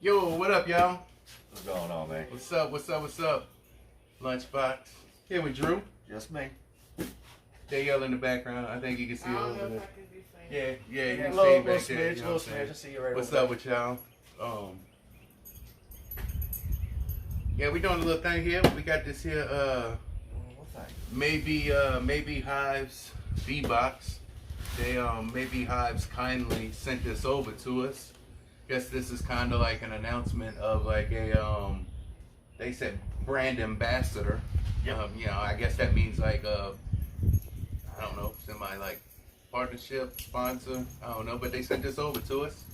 Yo, what up, y'all? What's going on, man? What's up? What's up? What's up? Lunchbox. Here with Drew. Just me. They yell in the background. I think you can see it over there. Yeah, you can see Little it back there. smidge, little smidge. I see you right What's over up with y'all? Yeah, we doing a little thing here. We got this here. what's that? Maybe Hives Box. They Maybe Hives kindly sent this over to us. Guess this is kind of like an announcement of like a they said brand ambassador. Yep. You know, I guess that means like I don't know, semi like partnership, sponsor. I don't know, but they sent this over to us,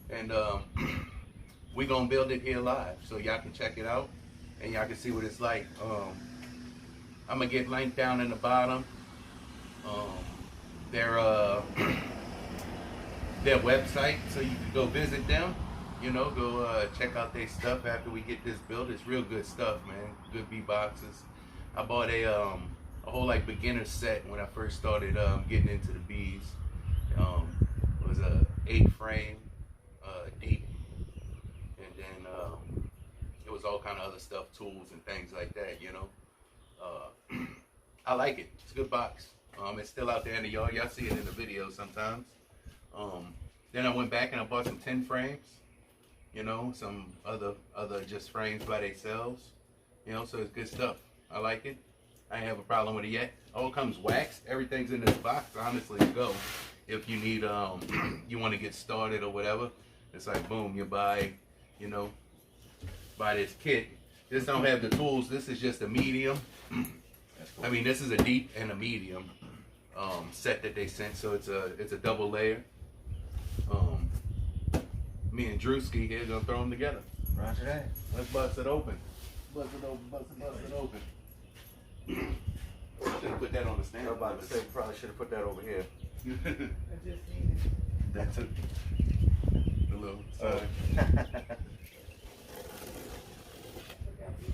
and we gonna build it here live so y'all can check it out and y'all can see what it's like. I'm gonna get linked down in the bottom. Their website, so you can go visit them. You know, go check out their stuff after we get this built. It's real good stuff, man. Good bee boxes. I bought a whole like beginner set when I first started getting into the bees. It was a 8 frame deep, and then it was all kind of other stuff, tools and things like that. You know, I like it. It's a good box. It's still out there in the yard. Y'all see it in the video sometimes. Then I went back and I bought some 10 frames. You know, some other just frames by themselves. You know, so it's good stuff. I like it. I ain't have a problem with it yet. All comes waxed. Everything's in this box, honestly, to go. If you need, you want to get started or whatever, it's like, boom, you buy, you know, buy this kit. This don't have the tools. This is just a medium. I mean, this is a deep and a medium set that they sent, so it's a double layer. Me and Drewski here gonna throw them together. Roger that. Let's bust it open. Bust it open. Should have put that on the stand. I was about to say, probably should have put that over here. That's it. The little side.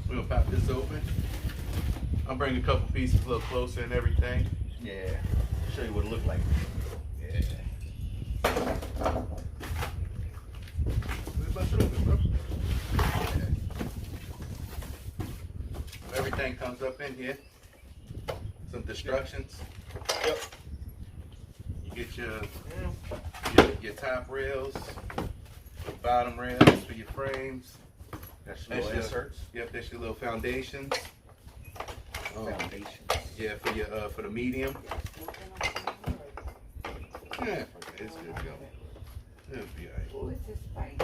We're gonna pop this open. I'll bring a couple pieces a little closer and everything. Yeah. Show you what it looked like. Yeah. Bust it open, bro. Yeah. Everything comes up in here. Some destructions. Yep. You get your top rails, your bottom rails for your frames. That's your little inserts. Yep, that's your little foundations. Foundations. Yeah, for the medium. Yeah, it's good to go. It'll be alright.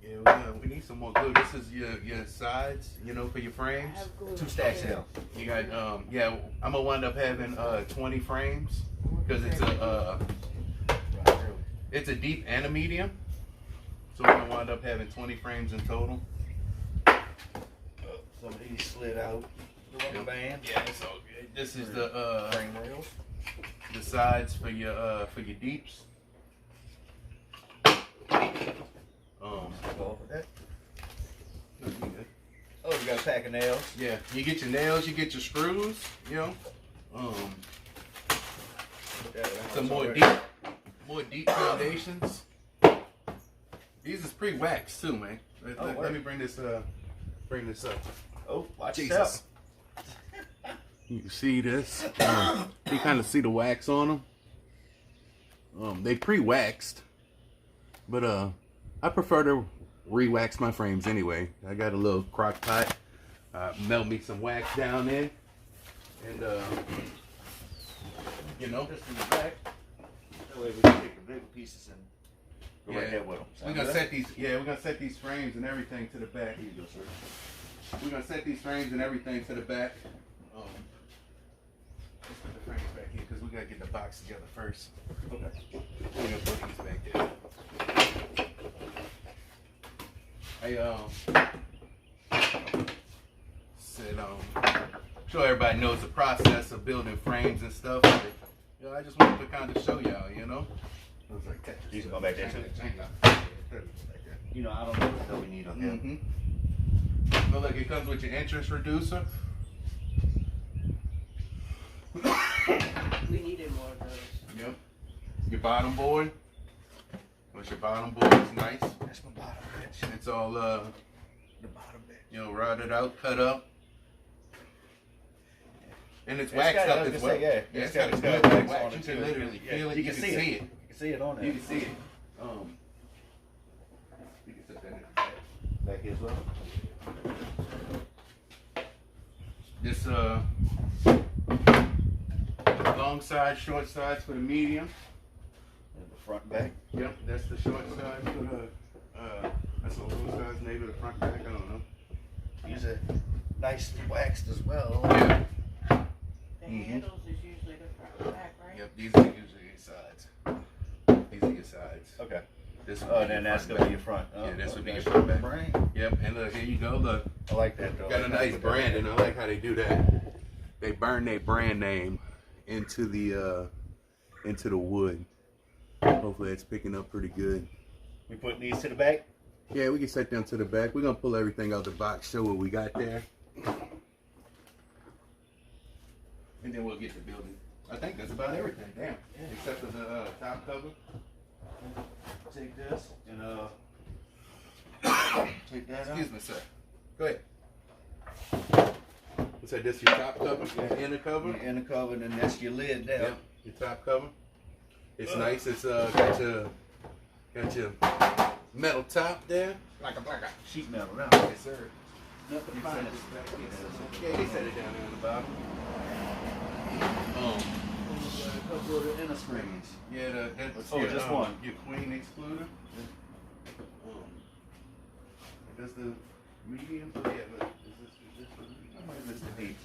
Yeah, we need some more glue. This is your sides, you know, for your frames. 2 stacks here. You got yeah. I'm gonna wind up having 20 frames because it's a deep and a medium. So we're gonna wind up having 20 frames in total. Some of these slid out. The rubber band. Yeah, it's all good. This is the frame rails. The sides for your deeps. Go over that. No, you good. Oh, you got a pack of nails. Yeah, you get your nails, you get your screws, you know. Some more deep foundations. These is pre-waxed too, man. Let me bring this up. Oh, watch Jesus. yourself. You see this? You kind of see the wax on them. They pre-waxed, but I prefer to re-wax my frames anyway. I got a little crock pot. Melt me some wax down there, and you know, Just in the back. That way we can take the bigger pieces and go right there with them. we're gonna set these. Yeah, we're gonna set these frames and everything to the back. Here you go, sir. We're gonna set these frames and everything to the back. Let's put the frames back here because we gotta get the box together first. Okay. We're gonna put these back there. Said sure everybody knows the process of building frames and stuff. But, you know, I just wanted to kind of show y'all, you know. It was like Tetris. These go back there too. You know, I don't know what we need on here. Mm-hmm. But look, it comes with your interest reducer. We needed more of those. Yep. Your bottom board. But your bottom board is nice. That's my bottom bitch. It's all The bottom bitch. you know, routed out, cut up. And it's waxed up as well. Yeah, it's got a good wax. You can literally feel it. You can see it. You can see it on there. You can see it. You can set that in back here as well. This long side, short sides for the medium. And the front back. Yep, that's the short side for the that's the long size, maybe the front back. I don't know. These are nicely waxed as well. Yeah. The handles is usually the front and back, right? Yep, these are usually your sides. These are your sides. Okay. This Then that's gonna be your front. Yeah, this would be your nice front back. brand. Yep, and look, here you go. Look, I like that though. got a nice brand, and I like how they do that. They burn their brand name into the wood. Hopefully, it's picking up pretty good. We putting these to the back. Yeah, we can set them to the back. We're gonna pull everything out the box, show what we got there, and then we'll get the building. I think that's about everything. Damn, except for the top cover. Take this and take that out. Excuse me, sir. Go ahead. So this your top cover, your inner cover. Your inner cover, and then that's your lid there. Yep, your top cover. It's nice. It's got your metal top there, like a sheet metal now. Yes, sir. Nothing You fine. set this back here. Yeah, they set it down there on the bottom. A couple of the inner springs. Yeah, that's Oh, just one. Your queen excluder. That's the medium. Yeah, look, is this the deep?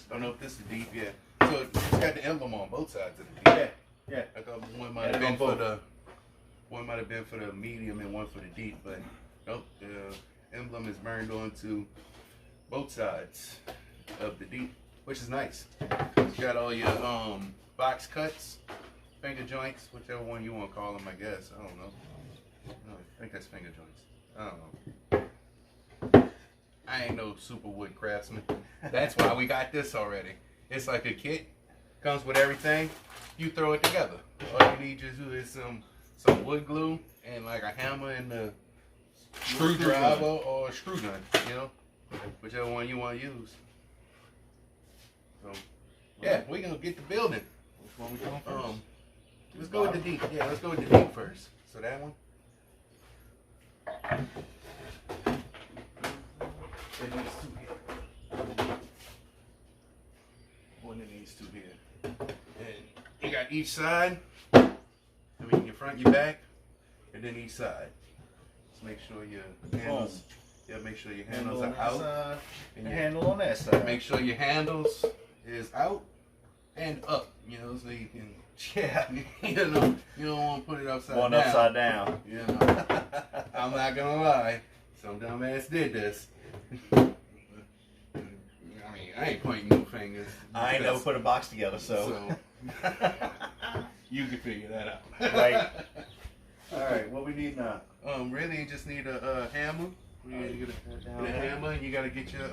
I don't know if this is the deep. Yeah. So it's got the emblem on both sides of the deep. Yeah. I thought one might have been for the medium and one for the deep, but nope. The emblem is burned onto both sides of the deep, which is nice. It's got all your box cuts, finger joints, whichever one you want to call them, I guess. I don't know. No, I think that's finger joints. I don't know. I ain't no super wood craftsman. That's why we got this already. It's like a kit. Comes with everything. You throw it together. All you need to do is some wood glue and like a hammer and a screwdriver or a screw gun, you know, whichever one you want to use. So yeah, we're gonna get the building. Which one we going first? Let's go with the deep. Yeah, let's go with the deep first. So that one. It needs two here. One of these two here. And you got each side. I mean, your front, your back, and then each side. Just make sure your handles. Yeah, make sure your handles are out. And your handle on that side. Make sure your handles is out and up. You know, so you can. Yeah, you know, you don't want to put it upside down. One upside down. You know, I'm not gonna lie. Some dumbass did this. I mean, I ain't pointing no fingers. I ain't never put a box together, so. You can figure that out. Right. All right, what we need now? Really, you just need a hammer. You get a hammer, and you gotta get your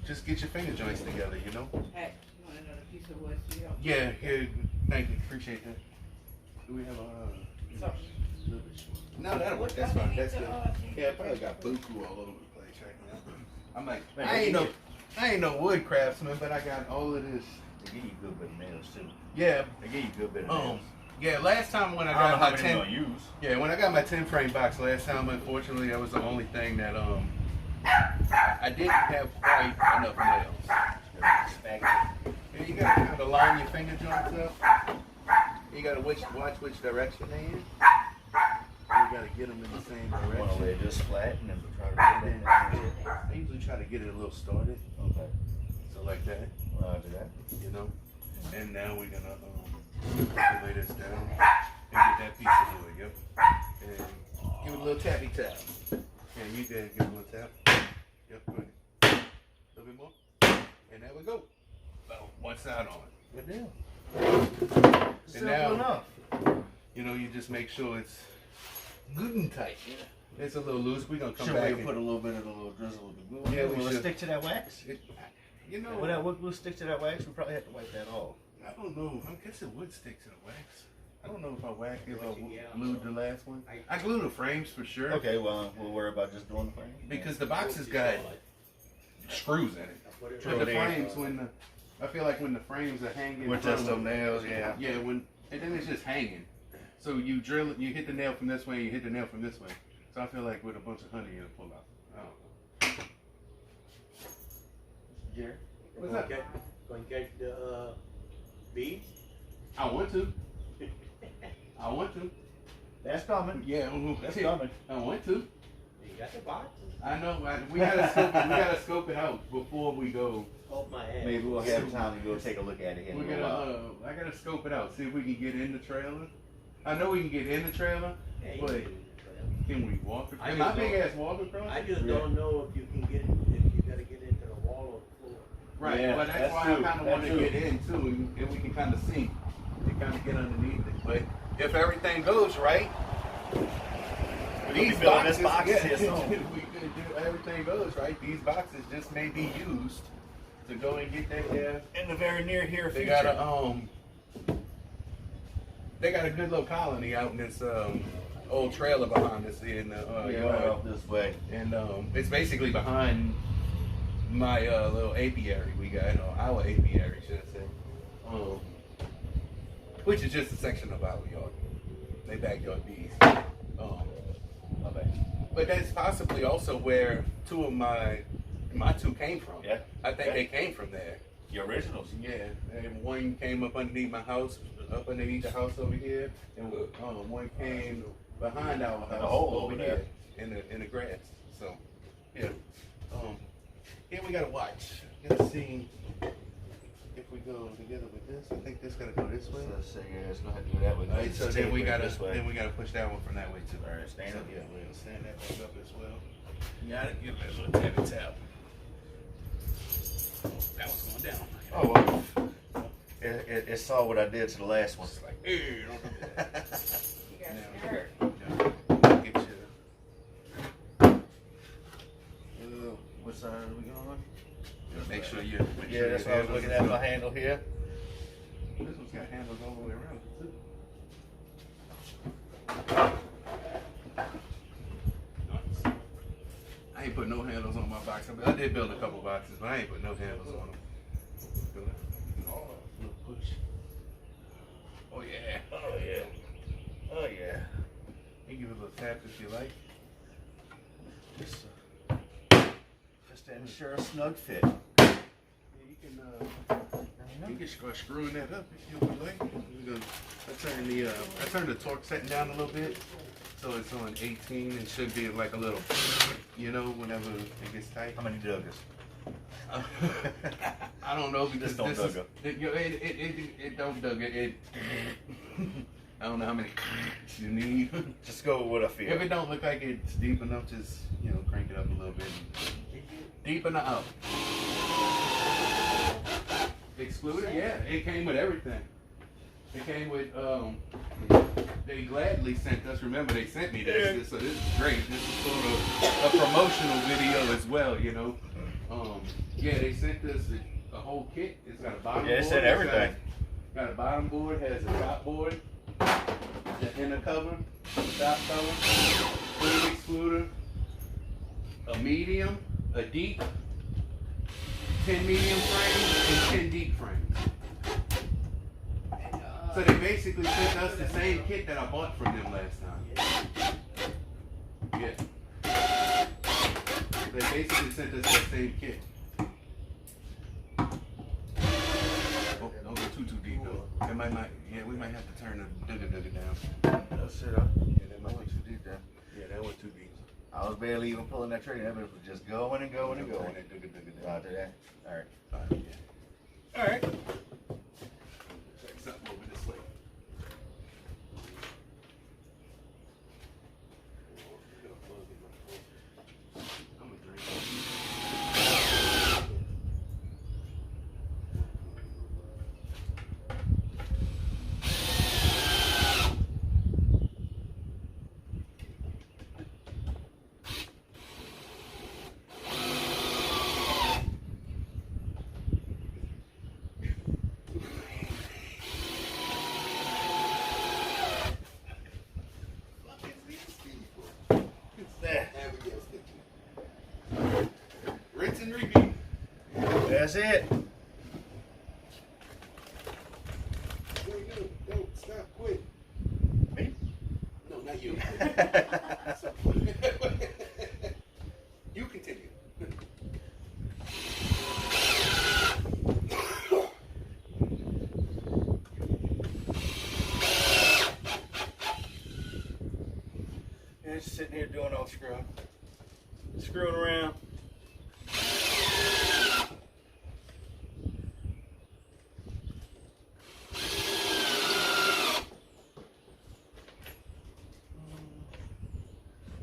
just get your finger joints together. You know. Hey, you want another piece of wood? So you don't Yeah. Here. Thank you. Appreciate that. Do we have a? Sorry. No, that'll work. That's fine. That's good. Yeah, I probably got buku all over the place right now. I'm like, Man, I ain't no wood craftsman, but I got all of this. They give you a good bit of nails too. Yeah. They give you a good bit of nails. Yeah. Last time when I I don't got know how my many 10, you're gonna use. yeah, when I got my 10 frame box last time, unfortunately, that was the only thing that I didn't have quite enough nails. Yeah, you gotta kind of line your finger joints up. You gotta watch which direction they in. You gotta get them in the same You want to direction. lay it just flat and then try to get it in. I usually try to get it a little started, Okay. so like that, Roger that. you know. And now we're gonna lay this down and get that piece of wood, yep. And give it a little tappy tap. Yeah, you can give it a little tap. Yep, go ahead. A little bit more. And there we go. Well, one side on. Good deal. And Simple now, enough. you know, you just make sure it's good and tight. It's a little loose. We're gonna come Should back we and put a little bit of the little drizzle of the glue? Yeah, we Will it should. stick to that wax? You know, Will that wood glue stick to that wax? We probably have to wipe that off. I don't know. I guess it would stick to the wax. I don't know if I whacked it or glued the last one. I glued the frames for sure. Okay, well, we'll worry about just doing the frame. Because the box has got screws in it. But the frames, I feel like when the frames are hanging, with just some nails, yeah. Yeah, and then it's just hanging. So you drill it, you hit the nail from this way, you hit the nail from this way. So I feel like with a bunch of honey, it'll pull out. I don't know. Jerry, What's up? Going to catch the bees? I want to. I want to. that's coming. Yeah, That's coming. I want to. You got the boxes? I know. We gotta scope it out before we go. Hold my hand. Maybe we'll have time to go take a look at it. We gotta. I gotta scope it out. See if we can get in the trailer. I know we can get in the trailer, Yeah, you but can do it. can we walk across? I Can my just big don't- ass walk across? I just don't know if you can get, if you gotta get into the wall or the floor. Right, Yeah, but that's that's why true. I kind of That's want to true. get in too, and we can kind of see, and kind of get underneath it. But if everything goes right, These boxes, yeah, here soon. if everything goes right, these boxes just may be used to go and get that. In the very near here They future. got they got a good little colony out in this old trailer behind us in the yeah, yard. right off this way. And it's basically behind my little apiary we got, or our apiary, should I say. Which is just a section of our yard. They backyard bees. My bad. But that's possibly also where two of my two came from. Yeah. I think they came from there. The originals. Yeah, and one came up underneath my house, up underneath the house over here, and one came behind our house the hole over over here in the grass. So, yeah. Here we gotta watch. Let's see if we go together with this. I think this gotta go this way. So yeah, it's gonna have to do that with All right, so then we gotta this way. push that one from that way too. All right, stand So, up. yeah, we're gonna stand that back up as well. You got it. Give it a little tappy tap. That one's going down. Oh well. It saw what I did to the last one. It's like, hey, don't do that. You got Now, scared. get your, What side are we going on? make sure you. Make Yeah, sure that's your why I was handles looking is at up. my handle here. This one's got handles all the way around too. Nice. I ain't put no handles on my box. I did build a couple boxes, but I ain't put no handles on them. Oh, little push. Oh yeah. Oh yeah. Oh yeah. You give it a little tap if you like. Just to ensure a snug fit. Yeah, you can start screwing that up if you would like. I turned the torque setting down a little bit, so it's on 18 and should be like a little, whenever it gets tight. How many Duggars? I don't know because Just don't this dug it don't dug it. I don't know how many you need. Just go with what I feel. If it don't look like it's deep enough, just crank it up a little bit. Deep enough. Excluder, yeah, it came with everything. It came with they gladly sent us. Remember, they sent me this, so this is great. This is sort of a promotional video as well, Yeah, they sent us a whole kit. It's got a bottom board. Yeah, they sent everything. Got a bottom board, has a top board, the inner cover, top cover, flame excluder, a medium, a deep, 10 medium frames, and 10 deep frames. So they basically sent us the same kit that I bought from them last time. Yeah. They basically sent us that same kit. Oh, don't go too deep though. It might not. Yeah, we might have to turn the digger down. That's it, Yeah, that might be too deep there. Yeah, that went too deep. I was barely even pulling that trigger. That was just going and going and going. Turn that digger down. Roger that. All right. Fine, yeah. All right. Check something over this way. I'm gonna drink. That's it. No, stop, quit. Me? No, not you. You continue. Yeah, just sitting here doing all screwing around.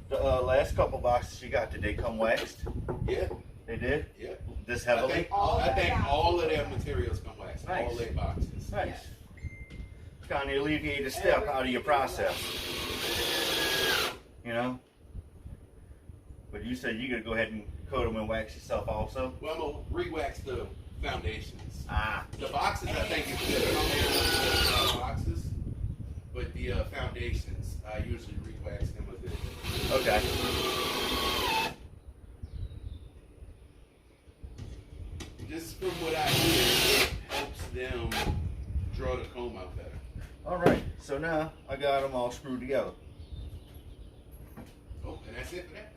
The last couple boxes you got, did they come waxed? Yeah, They did? yeah. This I heavily? think all of their materials come waxed. Nice. All their boxes. Nice. Kind of alleviate a step out of your process. You know? But you said you gotta go ahead and coat them and wax yourself also? Well, I'm gonna re-wax the foundations. Ah. The boxes, I think, is good. I don't make boxes, but the foundations, I usually re-wax them with it. Okay. Just from what I hear, it helps them draw the comb out better. Alright, so now I got them all screwed together. Oh, and that's it for that.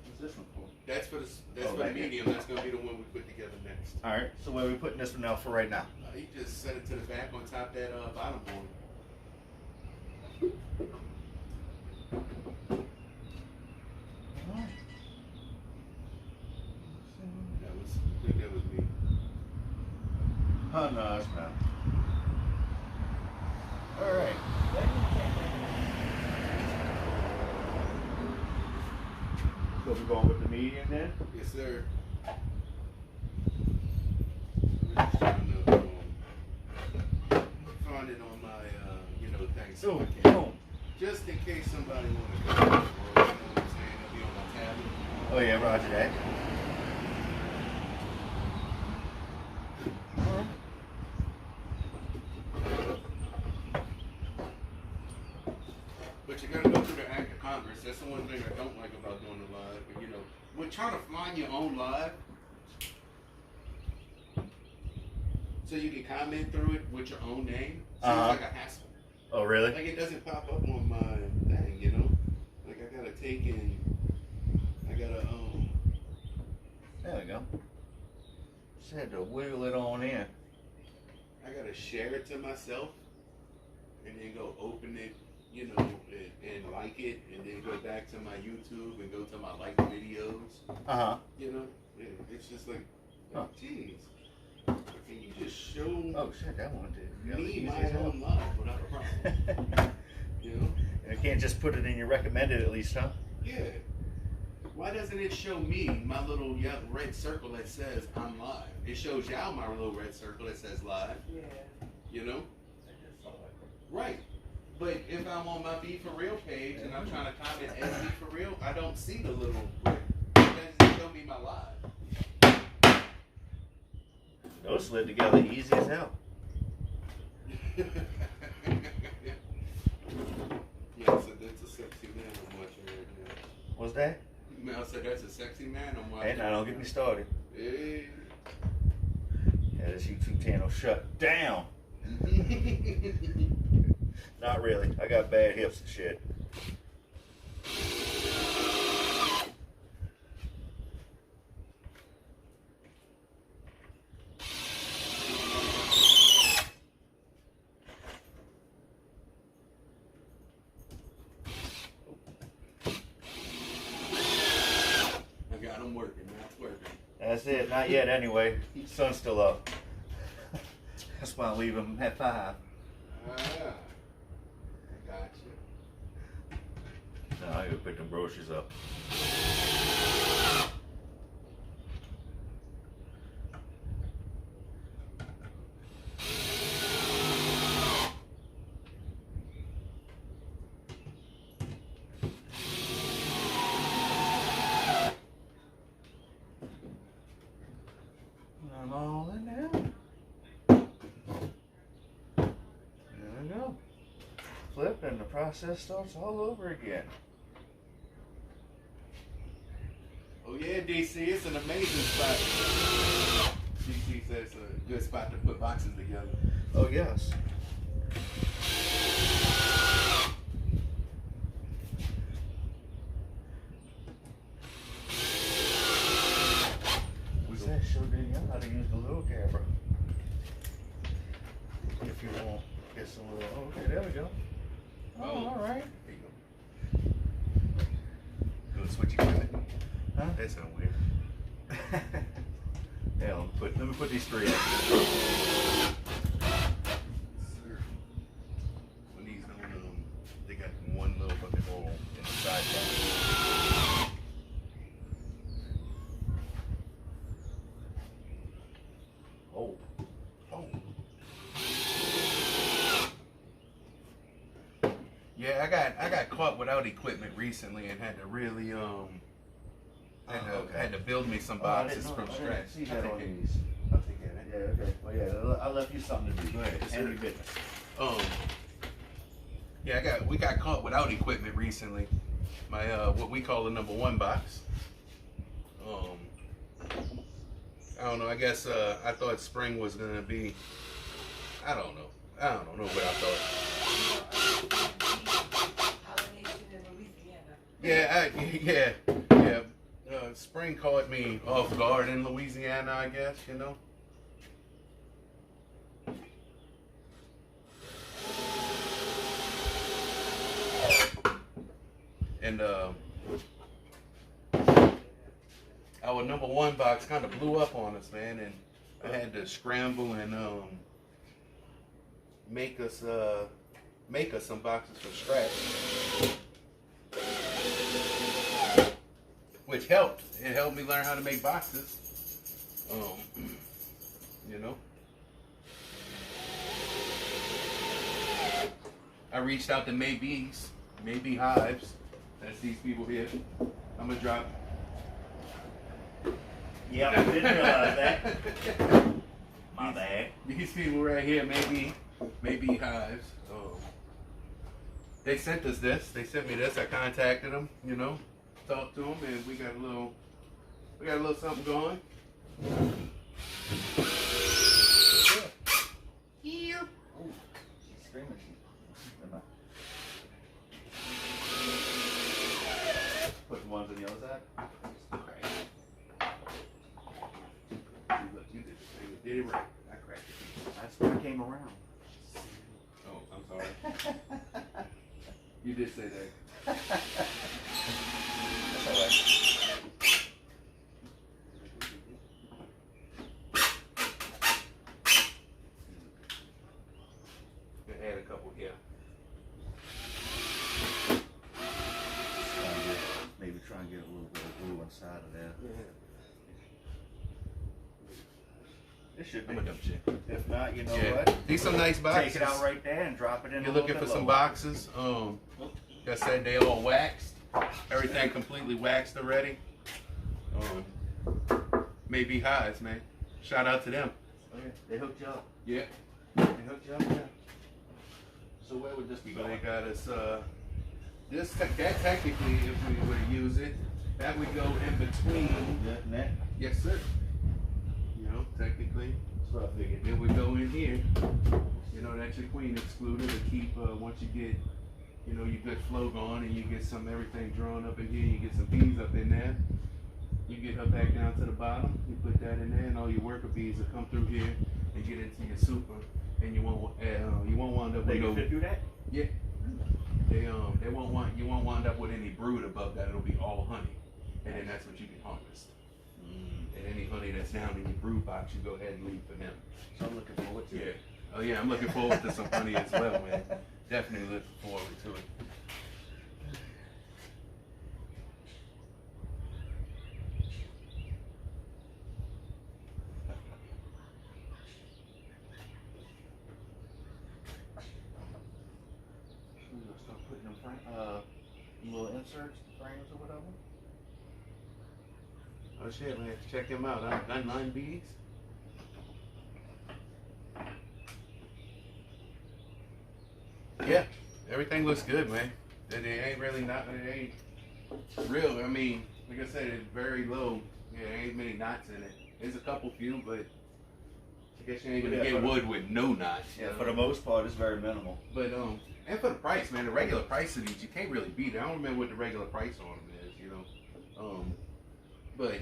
What's this one for? That's for the Oh, right here. medium. That's gonna be the one we put together next. Alright, so where are we putting this one out for right now? You just set it to the back on top of that bottom board. I think that was me. Oh, no, that's not. Alright. So we're going with the medium then? Yes, sir. I'm just trying to find it on my, thing. So I can, Boom. just in case somebody want to go, or, you know what I'm saying, it'll be on my tablet. Oh yeah, roger that. But you gotta go through the act of Congress. That's the one thing I don't like about doing the live. But, we're trying to find your own live, so you can comment through it with your own name. Seems like a hassle. Oh really? Like it doesn't pop up on my thing, Like I gotta take in. I gotta There we go. Just had to wiggle it on in. I gotta share it to myself, and then go open it, and like it, and then go back to my YouTube and go to my like videos. Uh-huh. It's just like, geez, can you just show Oh shit, that one did. me my own life without a problem? You can't just put it in your recommended at least, huh? Yeah. Why doesn't it show me my little red circle that says I'm live? It shows y'all my little red circle that says live. Yeah. I just saw it. Right. But if I'm on my Be For Real page and I'm trying to comment as Be For Real, I don't see the little red. It doesn't show me my live. Those slid together easy as hell. Mel said that's a sexy man I'm watching right now. What's that? Mel said that's a sexy man I'm watching. Hey, now don't get me started. Hey. Yeah, this YouTube channel shut down. Not really. I got bad hips and shit. I got him working, not working. That's it. Not yet anyway. Sun's still up. That's why I leave him at 5. Ah, I got you. No, I gotta pick them groceries up. I'm all in there. There we go. Flip and the process starts all over again. Oh yeah, DC, it's an amazing spot. DC says it's a good spot to put boxes together. Oh yes. We said show Danielle how to use the little camera. If you want, get some little. Oh, okay, there we go. Oh, all right. There you go. You want to switch equipment? Huh? That sounds weird. Yeah, let me put these three up. When these don't, they got one little fucking hole in the side box. Oh. Oh. Yeah, I got caught without equipment recently and had to really had to build me some boxes from scratch. See that on these. I'll take care of Yeah, that. okay. Well, yeah, I left you something to do. Go ahead, sir. And your business. Yeah, we got caught without equipment recently. My what we call the #1 box. I don't know. I guess I thought spring was gonna be. I don't know what I thought. Yeah, spring caught me off guard in Louisiana, I guess, you know. And our #1 box kind of blew up on us, man, and I had to scramble and make us some boxes from scratch. Which helped. It helped me learn how to make boxes. You know. I reached out to Bee Hives. That's these people here. I'm gonna drop. Yeah, I didn't realize that. My bad. These people right here, maybe Hives. They sent us this. They sent me this. I contacted them. You know. Talk to them, and we got a little something going. Yeah. Oh, she's screaming. Put the ones on the other side. Okay. Look, you did it right. I cracked it. That's when I came around. Oh, I'm sorry. You did say that. That's all right. Add a couple here. Maybe try and get a little bit of glue inside of there. It should be. I'm a dumb shit. If not, you know Yeah. what? These some nice boxes. Take it out right there and drop it in. You're a looking little for bit some lower. boxes. Like I said, they all waxed. Everything completely waxed already. Maybe Highs, man. Shout out to them. Oh, yeah. They hooked you up. Yeah. They hooked you up, yeah. So where would this be So going? they got us. That technically, if we were to use it, that would go in between. Yeah, net. Yes, sir. You know, technically, That's what I figured. it would go in here. You know, that's your queen excluder to keep once you get, you know, your good flow going and you get everything drawn up in here. You get some bees up in there. You get her back down to the bottom. You put that in there, and all your worker bees will come through here and get into your super. And you won't wind up They with can fit through that? yeah. You won't wind up with any brood above that. It'll be all honey, and then that's what you can harvest. And any honey that's down in your brood box, you go ahead and leave for them. So I'm looking forward to Yeah. it. Oh yeah, I'm looking forward to some honey as well, man. Definitely looking forward to it. We're gonna start putting them little inserts, frames or whatever. Oh shit, man, check him out. I'm 9 bees. Yeah, everything looks good, man. It ain't really not. It ain't real. I mean, Like I said, it's very low. Yeah, there ain't many knots in it. There's a couple few, but I guess you ain't gonna get wood with no knots. Yeah, for the most part, it's very minimal. But and for the price, man, the regular price of these, you can't really beat it. I don't remember what the regular price on them is, you know. But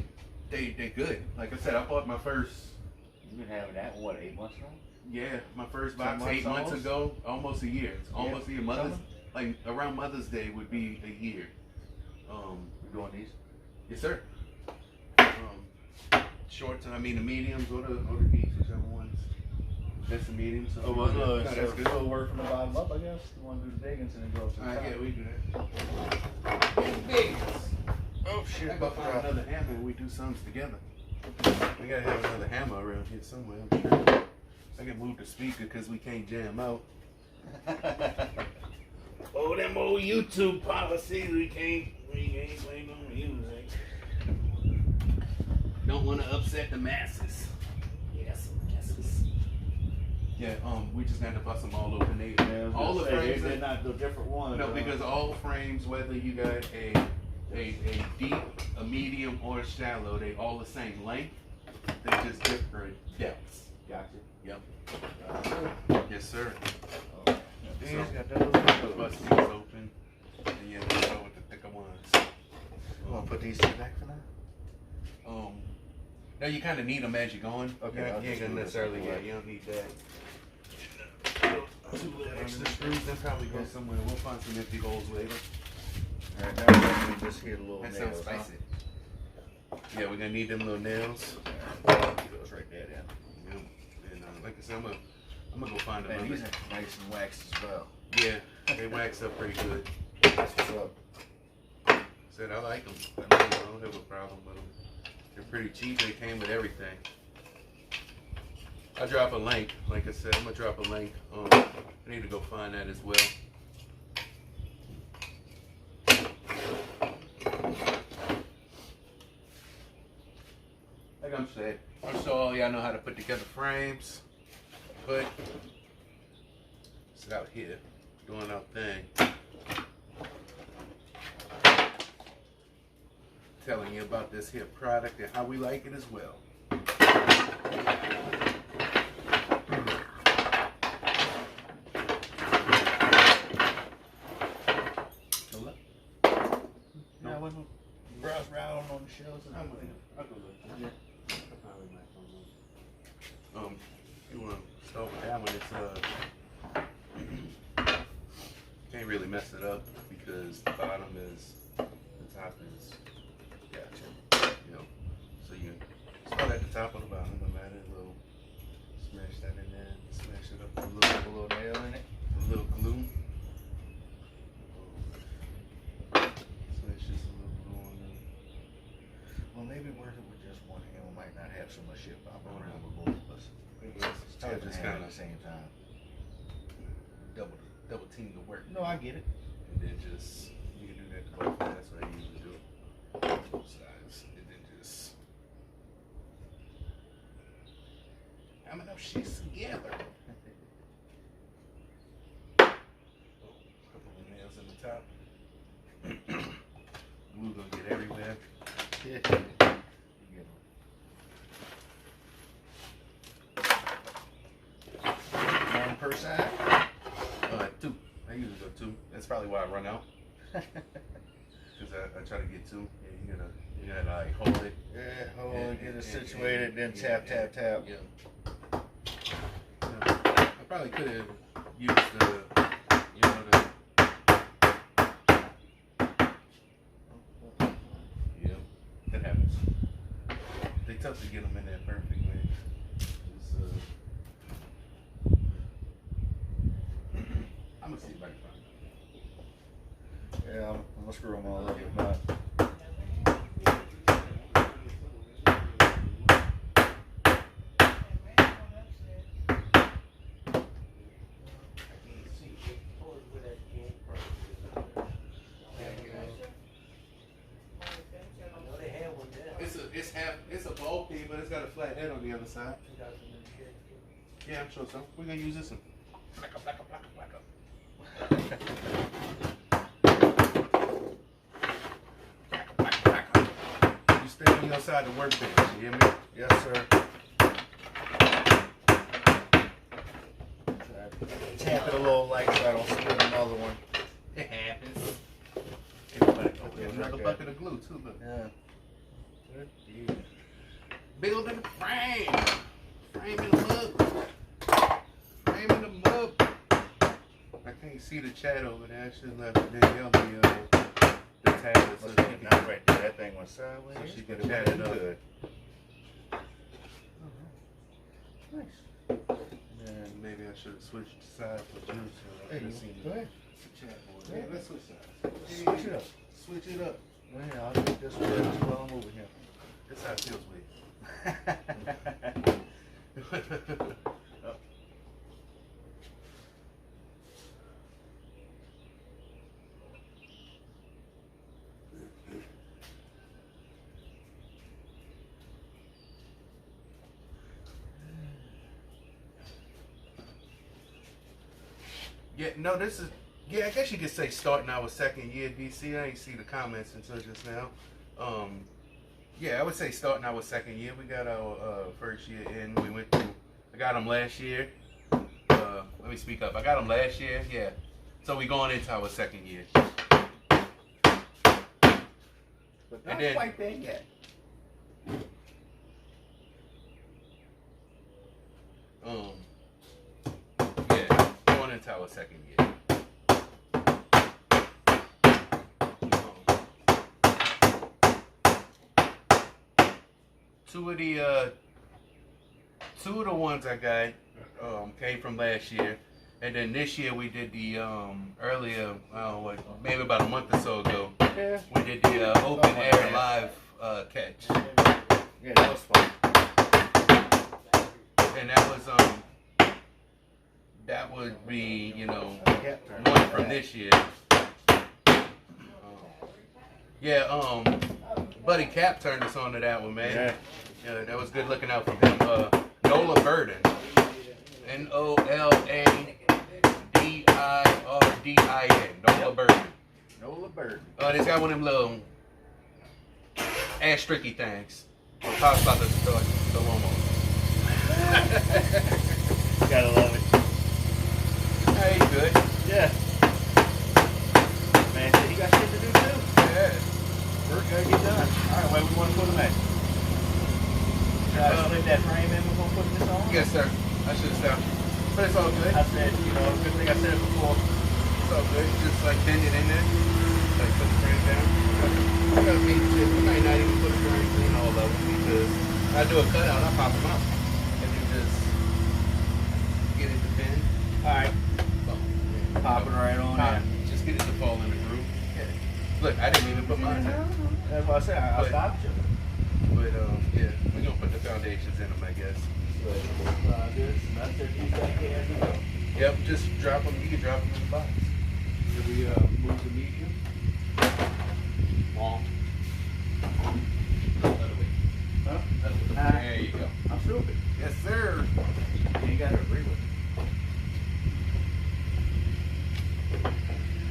they good. Like I said, I bought my first. You've been having that what, 8 months now? Yeah, my first box 10 months 8 months almost? ago, almost a year. It's almost a year. Mother's Summer? like around Mother's Day would be a year. You doing these? Yes, sir. Shorts, I mean the mediums or the deeps, whichever ones. Just the mediums. So That's good. So work from the bottom up, I guess. You want to do the big ones and then go up to the top. Yeah, we do that. Big. Oh shit! I gotta find another hammer and we do sums together. We gotta have another hammer around here somewhere, I'm sure. I can move the speaker because we can't jam out. Oh, them old YouTube policies, we can't play no music. Don't want to upset the masses. Yes, masses. Yeah, we just got to bust them all open. All the frames, they're not the different ones. no, because all frames, whether you got a deep, a medium, or a shallow, they all the same length. They're just different depths. Gotcha. Yep. Yes, sir. Oh, So, got those. bust these open. And yeah, we'll go with the thicker ones. You want to put these back for now? No, you kind of need them as you're going. Okay, I'll You ain't just gonna move necessarily, this yeah, away. you don't need that. Two little extra screws, they'll probably go somewhere. We'll find some empty holes later. Alright, now we're going to just hit a little That nails, sounds huh? spicy. Yeah, we're gonna need them little nails. Goes right there then. Yeah. And like I said, I'm gonna go find them. Man, these are nice and waxed as well. Yeah, they wax up pretty good. That's what's up. Said I like them. I don't have a problem with them. They're pretty cheap. They came with everything. I'll drop a link. Like I said, I'm gonna drop a link. I need to go find that as well. Like I'm saying, I'm sure all y'all know how to put together frames, but it's out here doing our thing. Telling you about this here product and how we like it as well. Hello? Yeah, I wasn't browse around on the shelves. I'll go look. Yeah. You want to start with that one? It's can't really mess it up because the bottom is, the top is. Gotcha. You know, so you start at the top or the bottom, no matter. A little, smash that in there, smash it up with a little nail in it, a little glue. Smash just a little glue on there. Well, maybe working with just one hand might not have so much shit popping around with both of us. It's tough to just handle kind at of the same time. double team the work. No, I get it. And then just, you can do that to both. That's what I usually do. Both sides. And then just hammer them shits together. Couple of nails in the top. Glue gonna get everywhere. Yeah. One per side. Two. I usually go two. That's probably why I run out. Because I try to get two. Yeah, you gotta like hold it. Yeah, hold it, get it situated, then tap, tap, tap. Yeah. I probably could have used the, yeah, that happens. They tough to get them in there perfect, man. It's, I'm gonna see if I can find Yeah, I'm gonna screw them all up if not. it's a bulky, but it's got a flat head on the other side. Yeah, I'm sure so. We're gonna use this one. outside the workbench. You hear me? Yes, sir. Tap it a little light so I don't split another one. It happens. Everybody, oh, there's Like another that. bucket of glue too. Look. Yeah. Good deal. Building a frame. Framing them up. Framing them up. I can't see the chat over there. I should left Danielle the tablet so What's she that? can Not right there. That thing went sideways. So she can but it chat went it up. good. Nice. And maybe I should have switched sides with you so I Hey, could have seen go the ahead. chat board. Yeah, let's switch sides. Switch it up. Switch it up. Yeah, I'll take this one while I'm over here. That's how it feels with Yeah, no, this is, yeah, I guess you could say starting our second year, DC. I ain't see the comments until just now. Yeah, I would say starting our second year. We got our first year in. We went through, I got them last year. Let me speak up. I got them last year, yeah. So we going into our second year. But not quite there yet. Yeah, going into our second year. Two of the ones I got came from last year, and then this year we did the earlier, maybe about a month or so ago. Yeah. We did the open air live catch, Yeah, that was fun. and that would be Yeah. one from this year. Yeah, Buddy Cap turned us on to that one, man. Yeah, that was good looking out from him. Nola Burden. NOLADIRDIN. Nola Burden. Nola Bird. This got one of them little ass tricky things. Talks about the Lomo. Gotta love it. Hey, good. Yeah. Man said he got shit to do too. Yeah. Work gotta get done. Alright, where we want to put him at? Should I split that frame in? We're gonna put this on? Yes, sir. I should have stopped. But it's all good. I said, good thing I said it before. It's all good. Just like bend it in there. Like put the frame down. I gotta make shit. We might not even put a frame in all of them because I do a cutout, I pop them out. And then just get it to bend. Alright. Boom. Pop it right on Pop. there. Just get it to fall in the groove. Yeah. Look, I didn't even put mine in. That's what I said. I But- stopped you. But yeah, we're gonna put the foundations in them, I guess. This, I said, use that can, you know. Yep, just drop them. You can drop them in the box. Should we move the medium? Long. Other way. Huh? Other way. There you go. I'm stupid. Yes, sir. You ain't got to agree with me.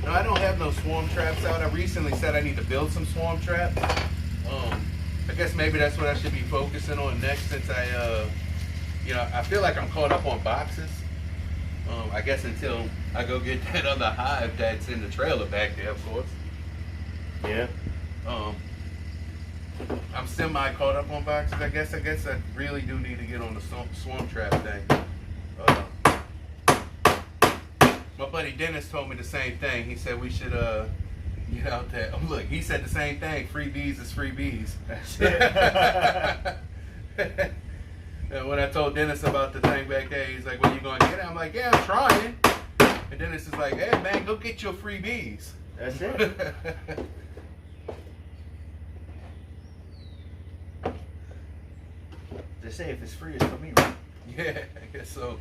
No, I don't have no swarm traps out. I recently said I need to build some swarm traps. I guess maybe that's what I should be focusing on next, since I feel like I'm caught up on boxes. I guess until I go get that other hive that's in the trailer back there, of course. Yeah. I'm semi caught up on boxes. I guess I really do need to get on the swarm trap thing. My buddy Dennis told me the same thing. He said we should get out there. Oh, look, he said the same thing. Free bees is free bees. And when I told Dennis about the thing back there, he's like, "Well, you gonna get it?" I'm like, "Yeah, I'm trying." And Dennis is like, "Hey, man, go get your free bees." That's it. They say if it's free, it's for me, right? Yeah, I guess so.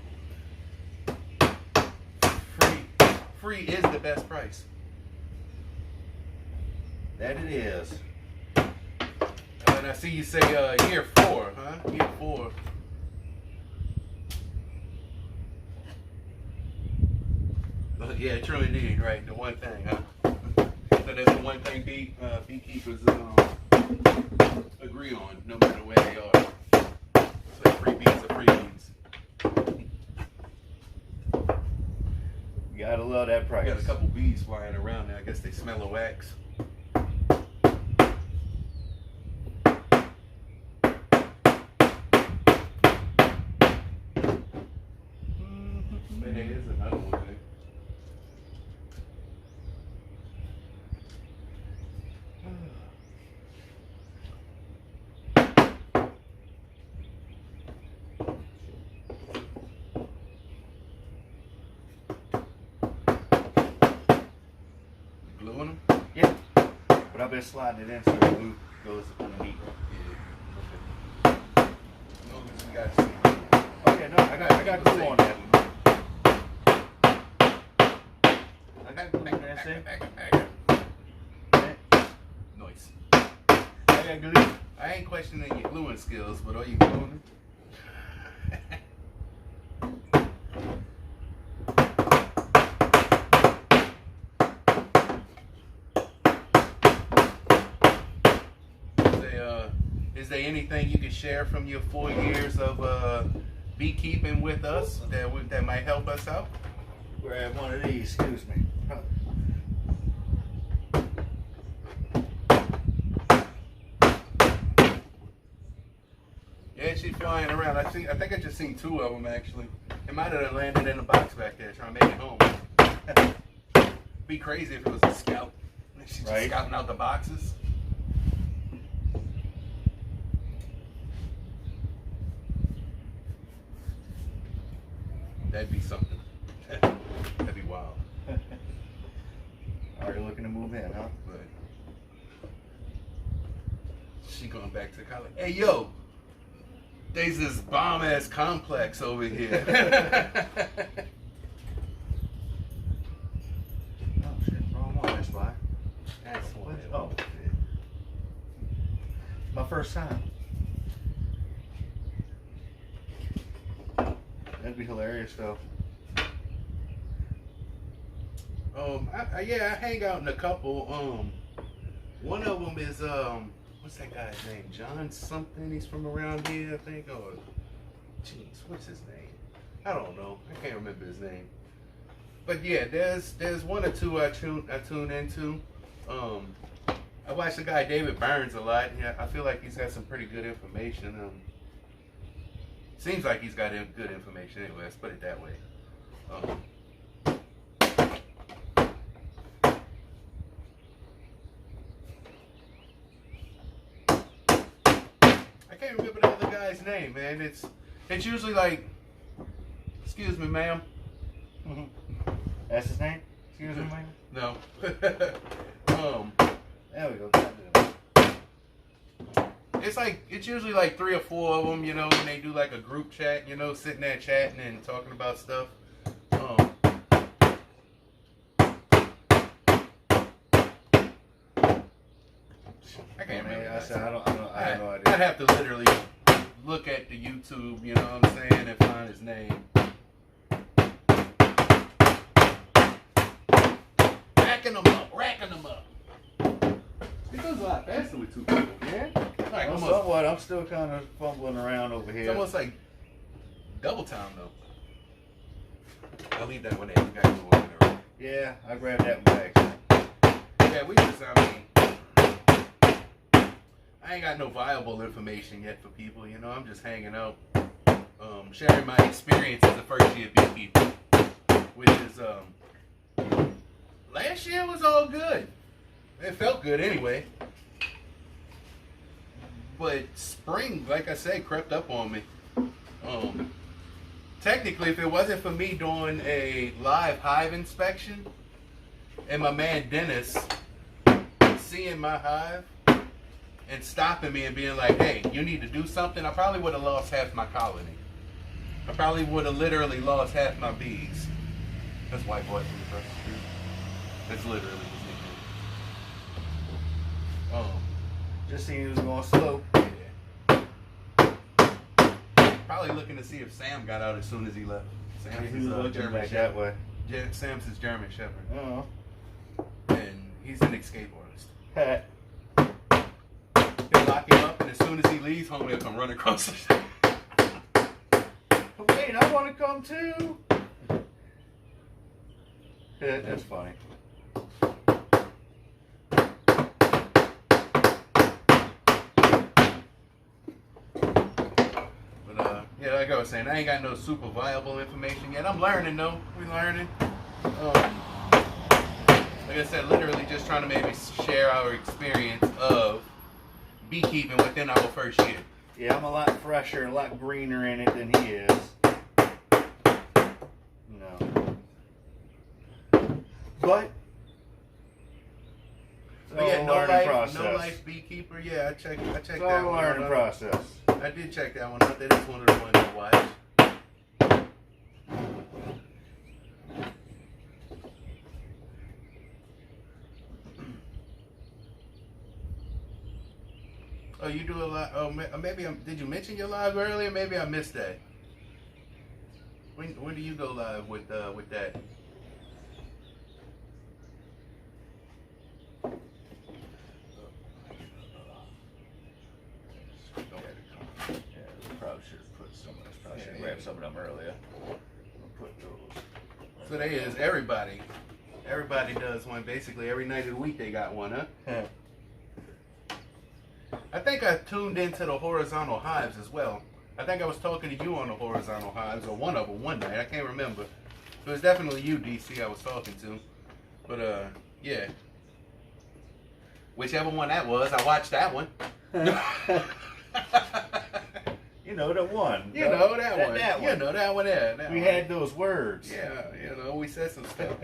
Free is the best price. That it is. And I see you say year 4, huh? Year 4. Yeah, true indeed, right? The one thing, huh? So that's the one thing beekeepers agree on, no matter where they are. It's like free beans are free beans. You gotta love that price. Got a couple bees flying around there. I guess they smell of wax. There is another one there. Gluing them? Yeah. But I've been sliding it in so the glue goes underneath. Yeah. No, but you got to see. Oh yeah, no, I got glue on that. I got glue on that thing. Noise. I got glue. I ain't questioning your gluing skills, but are you gluing? Is there anything you can share from your 4 years of beekeeping with us that might help us out? Grab one of these, excuse me. Yeah, she's flying around. I think I just seen 2 of them actually. It might have landed in a box back there trying to make it home. Be crazy if it was a scout. She's just Right. scouting out the boxes. That'd be something. That'd be wild. Already looking to move in, huh? But she going back to college. Hey yo, there's this bomb ass complex over here. Oh shit, wrong one, that's why. That's one. Oh shit. My first time. That'd be hilarious though. I hang out in a couple. One of them is what's that guy's name? John something. He's from around here, I think. Or, jeez, what's his name? I don't know. I can't remember his name. But yeah, there's 1 or 2 I tune into. I watch the guy David Burns a lot. Yeah, I feel like he's got some pretty good information. Seems like he's got good information anyway. Let's put it that way. I can't remember the other guy's name, man. It's usually like, excuse me, ma'am. That's his name? Excuse me, man? No. There we go. It's usually like 3 or 4 of them, you know, when they do like a group chat, you know, sitting there chatting and talking about stuff. I can't remember. I have no idea. I'd have to literally look at the YouTube, you know what I'm saying, and find his name. Racking them up. It goes a lot faster with 2 people. Yeah? Like Well, somewhat. I'm still kind of fumbling around over It's here. almost like double time though. I'll leave that one there. You guys go on there. Yeah, I grabbed that one back. Yeah, we just, I ain't got no viable information yet for people, you know, I'm just hanging out, sharing my experience as a first year beekeeper, which is, last year was all good. It felt good anyway. But spring, like I said, crept up on me. Technically, if it wasn't for me doing a live hive inspection and my man Dennis seeing my hive and stopping me and being like, hey, you need to do something, I probably would have lost half my colony. I probably would have literally lost half my bees. That's white boy from across the street. That's literally his nickname. Just seeing he was going slow. Yeah. Probably looking to see if Sam got out as soon as he left. Sam's He was his, looking German back Shepherd. that way. Sam's his German Shepherd. Oh. And he's an escape artist. Hat. He'll lock him up as soon as he leaves home, he'll come running across the street. Wait, I want to come too. Yeah, that's funny. But yeah, like I was saying, I ain't got no super viable information yet. I'm learning though. We learning. Like I said, literally just trying to maybe share our experience of beekeeping within our first year. Yeah, I'm a lot fresher, a lot greener in it than he is. No. But But yeah, no learning process. No life beekeeper. Yeah, I checked It's that all a one learning out. process. I did check that one out. That is one of the ones to watch. Oh, you do a lot. Oh, maybe did you mention your live earlier? Maybe I missed that. When do you go live with that? Yeah, we probably should have put some of this. Probably should have grabbed some of them earlier. We'll put those. So there is everybody. Everybody does one. Basically, every night of the week they got one, huh? I think I tuned into the horizontal hives as well. I think I was talking to you on the horizontal hives, or one of them one night. I can't remember. It was definitely you, DC, I was talking to. But, yeah. Whichever one that was, I watched that one. You know the one. You know that one. That one. You know that one there. We had those words. Yeah, you know, we said some stuff.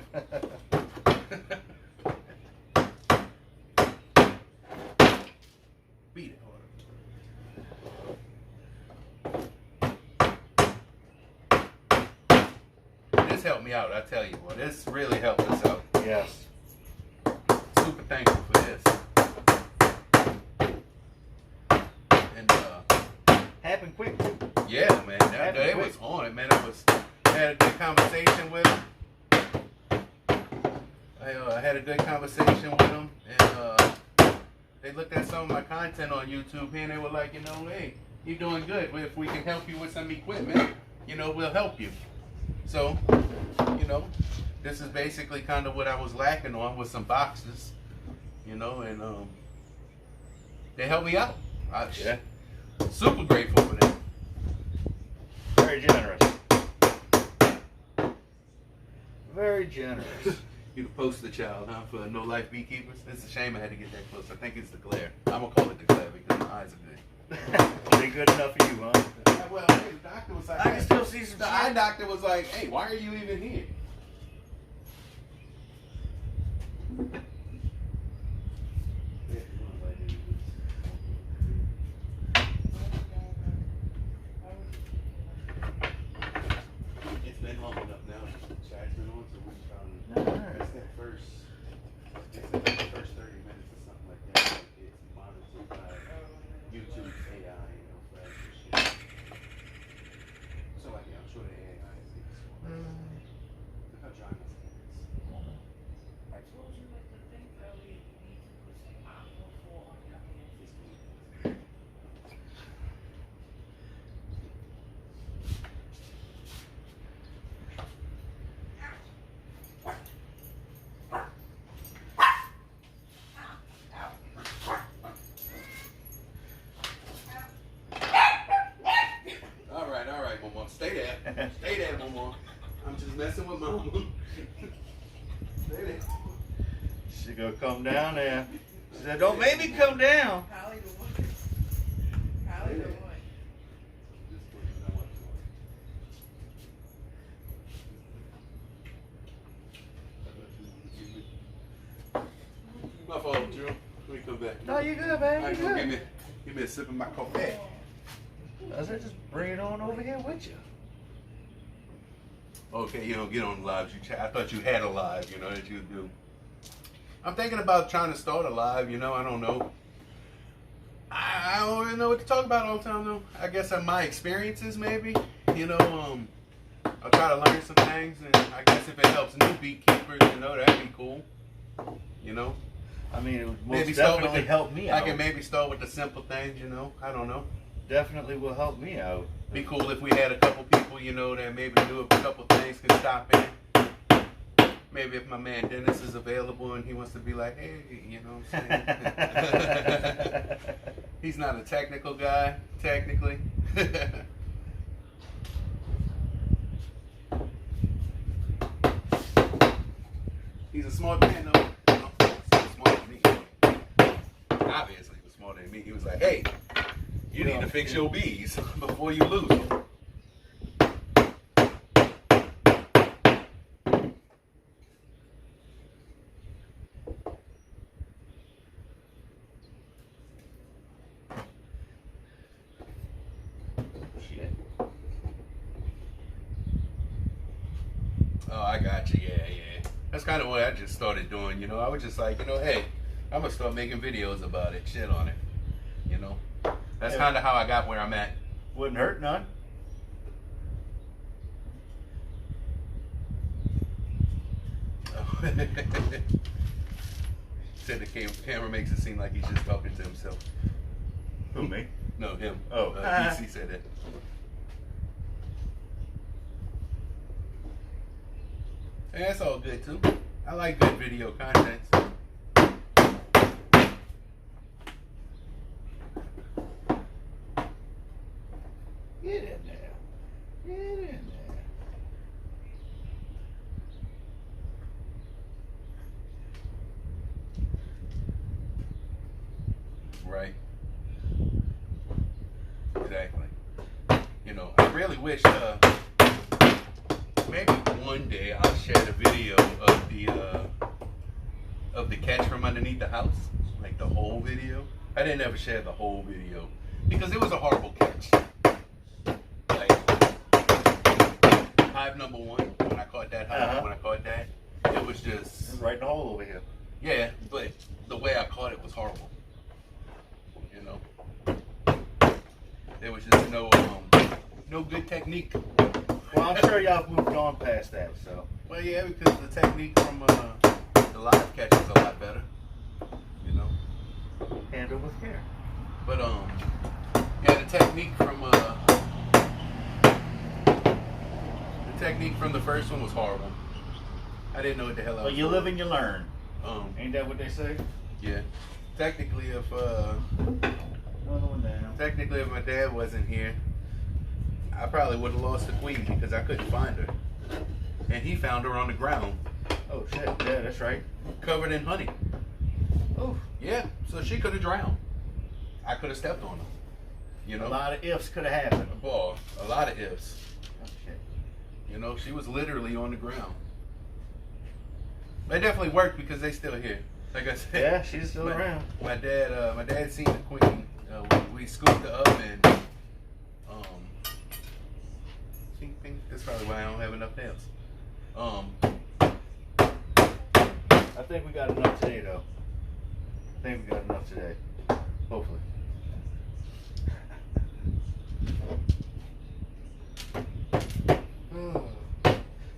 Beat it. This helped me out, I tell you what. This really helped us out. Yes. Super thankful for this. And Happened quick. yeah, man, they was on it, man. I had a good conversation with him. I had a good conversation with him, and they looked at some of my content on YouTube, and they were like, you know, hey, you're doing good. If we can help you with some equipment, you know, we'll help you. So, you know, this is basically kind of what I was lacking on with some boxes, you know, and they helped me out. Yeah. Super grateful for them. Very generous. Very generous. You the poster child, huh, for no life beekeepers? It's a shame I had to get that close. I think it's the glare. I'm gonna call it the glare because my eyes are good. They good enough for you, huh? Well, hey, the doctor was like, I can still see some the eye doctor was like, hey, why are you even here? It's been long enough now. Chat's been on, so we found it's that first 30 minutes or something like that. It's monitored by YouTube AI, you know, flash and shit. So like, yeah, I'm sure the AI is look how dry my skin is. I told you at the thing earlier, you need to put some aqua for on your hands. All right, Mama. Stay there. Stay there, Mama. I'm just messing with Mama. Stay there. She gonna come down there. She said, don't make me come down. Holly the one. Holly the one. My fault, Drew. Let me come back. No, you good, All man. right, You go good. give me a sip of my coffee. I said, just bring it on over here with you. Okay, you don't get on lives. I thought you had a live, you know, that you do. I'm thinking about trying to start a live, you know, I don't know. I don't really know what to talk about all the time, though. I guess my experiences, maybe. You know, I'll try to learn some things, and I guess if it helps new beekeepers, you know, that'd be cool. You know? I mean, it would Maybe most start with definitely the- help me I out. can maybe start with the simple things, you know. I don't know. Definitely will help me out. Be cool if we had a couple people, you know, that maybe knew a couple things, could stop in. Maybe if my man Dennis is available and he wants to be like, hey, you know what I'm saying? He's not a technical guy, technically. He's a smart man, though. He's smarter than me. Obviously, he was smarter than me. He was like, hey, you need to fix your bees before you lose them. Shit. Oh, I got you. Yeah, yeah. That's kind of what I just started doing. You know, I was just like, you know, hey, I'm gonna start making videos about it, shit on it. You know, that's Yeah. kind of how I got where I'm at. Wouldn't hurt none. Said the camera makes it seem like he's just talking to himself. Who, me? No, him. Oh. DC said that. And that's all good too. I like good video content. Get in there. Get in there. Right. Exactly. You know, I really wish maybe one day I'll share the video of the catch from underneath the house, like the whole video. I didn't ever share the whole video because it was a horrible catch. Like hive number one, when I caught that hive, when I caught that, it was just It's right in the hole over here. yeah, but the way I caught it was horrible. You know, there was just no good technique. Well, I'm sure y'all have moved on past that, so. Well, yeah, because the technique from the live catch is a lot better. You know, Handle with care. but yeah, the technique from the first one was horrible. I didn't know what the hell I was Well, you doing. live and you learn. Um, Ain't that what they say? yeah. Technically, Another one down. if my dad wasn't here, I probably would have lost the queen because I couldn't find her, and he found her on the ground, Oh shit, yeah, that's right. covered in honey. Oh, Yeah, so she could have drowned. I could have stepped on her. You a know, lot of ifs could have happened. well, a lot of ifs. Oh shit. You know, she was literally on the ground. They definitely worked because they still here. Like I said, Yeah, she's still my, around. My dad seen the queen. We scooped her up and think that's probably why I don't have enough nails. I think we got enough today, though. I think we got enough today. Hopefully.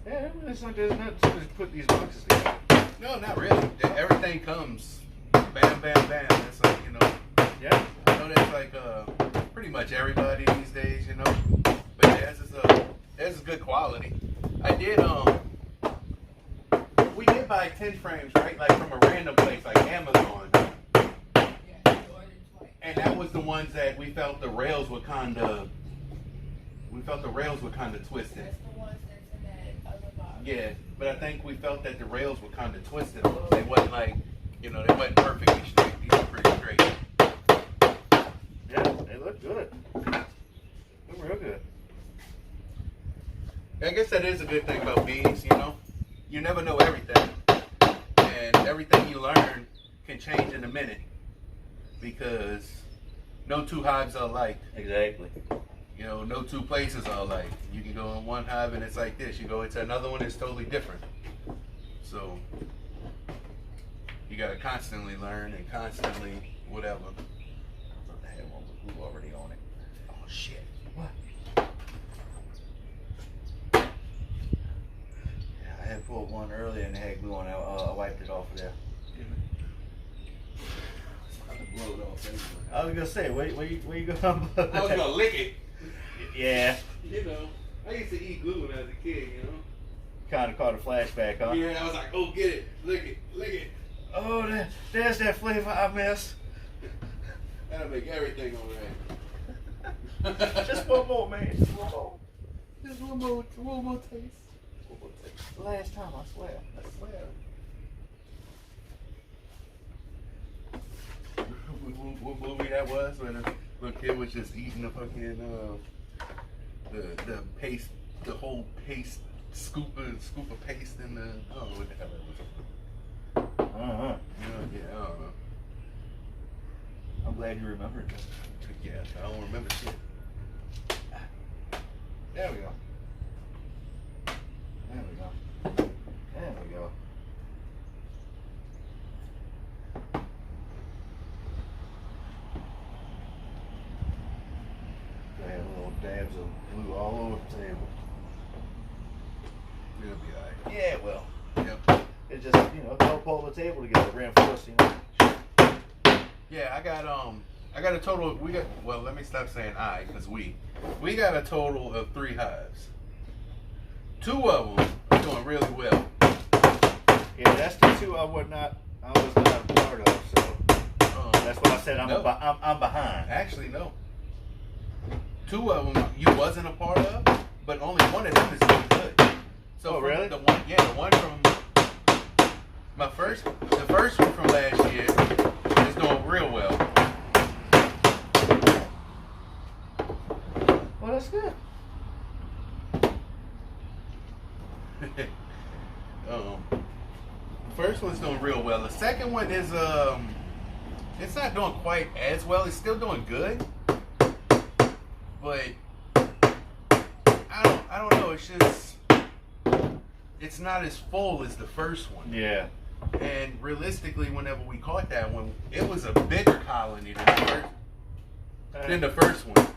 Yeah, it's not, there's not to put these boxes together. No, not really. Everything comes bam, bam, bam. It's like, you know, Yeah. I know that's like pretty much everybody these days, you know. But theirs is good quality. I did we did buy 10 frames, right? Like from a random place like Amazon. And that was the ones that we felt the rails were kinda twisted. That's the ones that's in that other box. Yeah, but I think we felt that the rails were kind of twisted a little. They wasn't like, you know, they wasn't perfectly straight. These are pretty straight. Yeah, they look good. Look real good. I guess that is a good thing about bees, you know. You never know everything. And everything you learn can change in a minute. Because no two hives are alike. Exactly. You know, no two places are alike. You can go in one hive and it's like this. You go into another one, it's totally different. So you gotta constantly learn and constantly whatever. I thought I had one with glue already on it. Oh shit. What? Yeah, I had pulled one earlier and it had glue on it. I wiped it off of there. I was gonna say, where you going? I was gonna lick it. Yeah. You know, I used to eat glue when I was a kid. You know. Kind of caught a flashback, huh? Yeah, I was like, oh, get it, lick it, lick it. Oh, there's that flavor I miss. That'll make everything alright. Just one more, man. Just one more. Just one more taste. One more taste. Last time, I swear. I swear. What movie that was when a little kid was just eating the fucking the paste, the whole paste scoop of paste in the what the hell that was. Uh-huh. Yeah, I don't know. I'm glad you remembered that. Yeah, I don't remember shit. There we go. There we go. There we go. They have little dabs of glue all over the table. It'll be alright. Yeah, well. Yep. It just, help hold the table together, reinforce, Yeah, I got a total of, let me stop saying I, because we got a total of 3 hives. 2 of them are doing really well. Yeah, that's the 2 I was not a part of, so that's why I said I'm behind. Actually, no. 2 of them you wasn't a part of, but only one of them is really good. So really? The one from the first one from last year is doing real well. Well, that's good. First one's doing real well. The second one is it's not doing quite as well. It's still doing good, but I don't know. It's just it's not as full as the first one. Yeah. And realistically, whenever we caught that one, it was a bigger colony than the first one.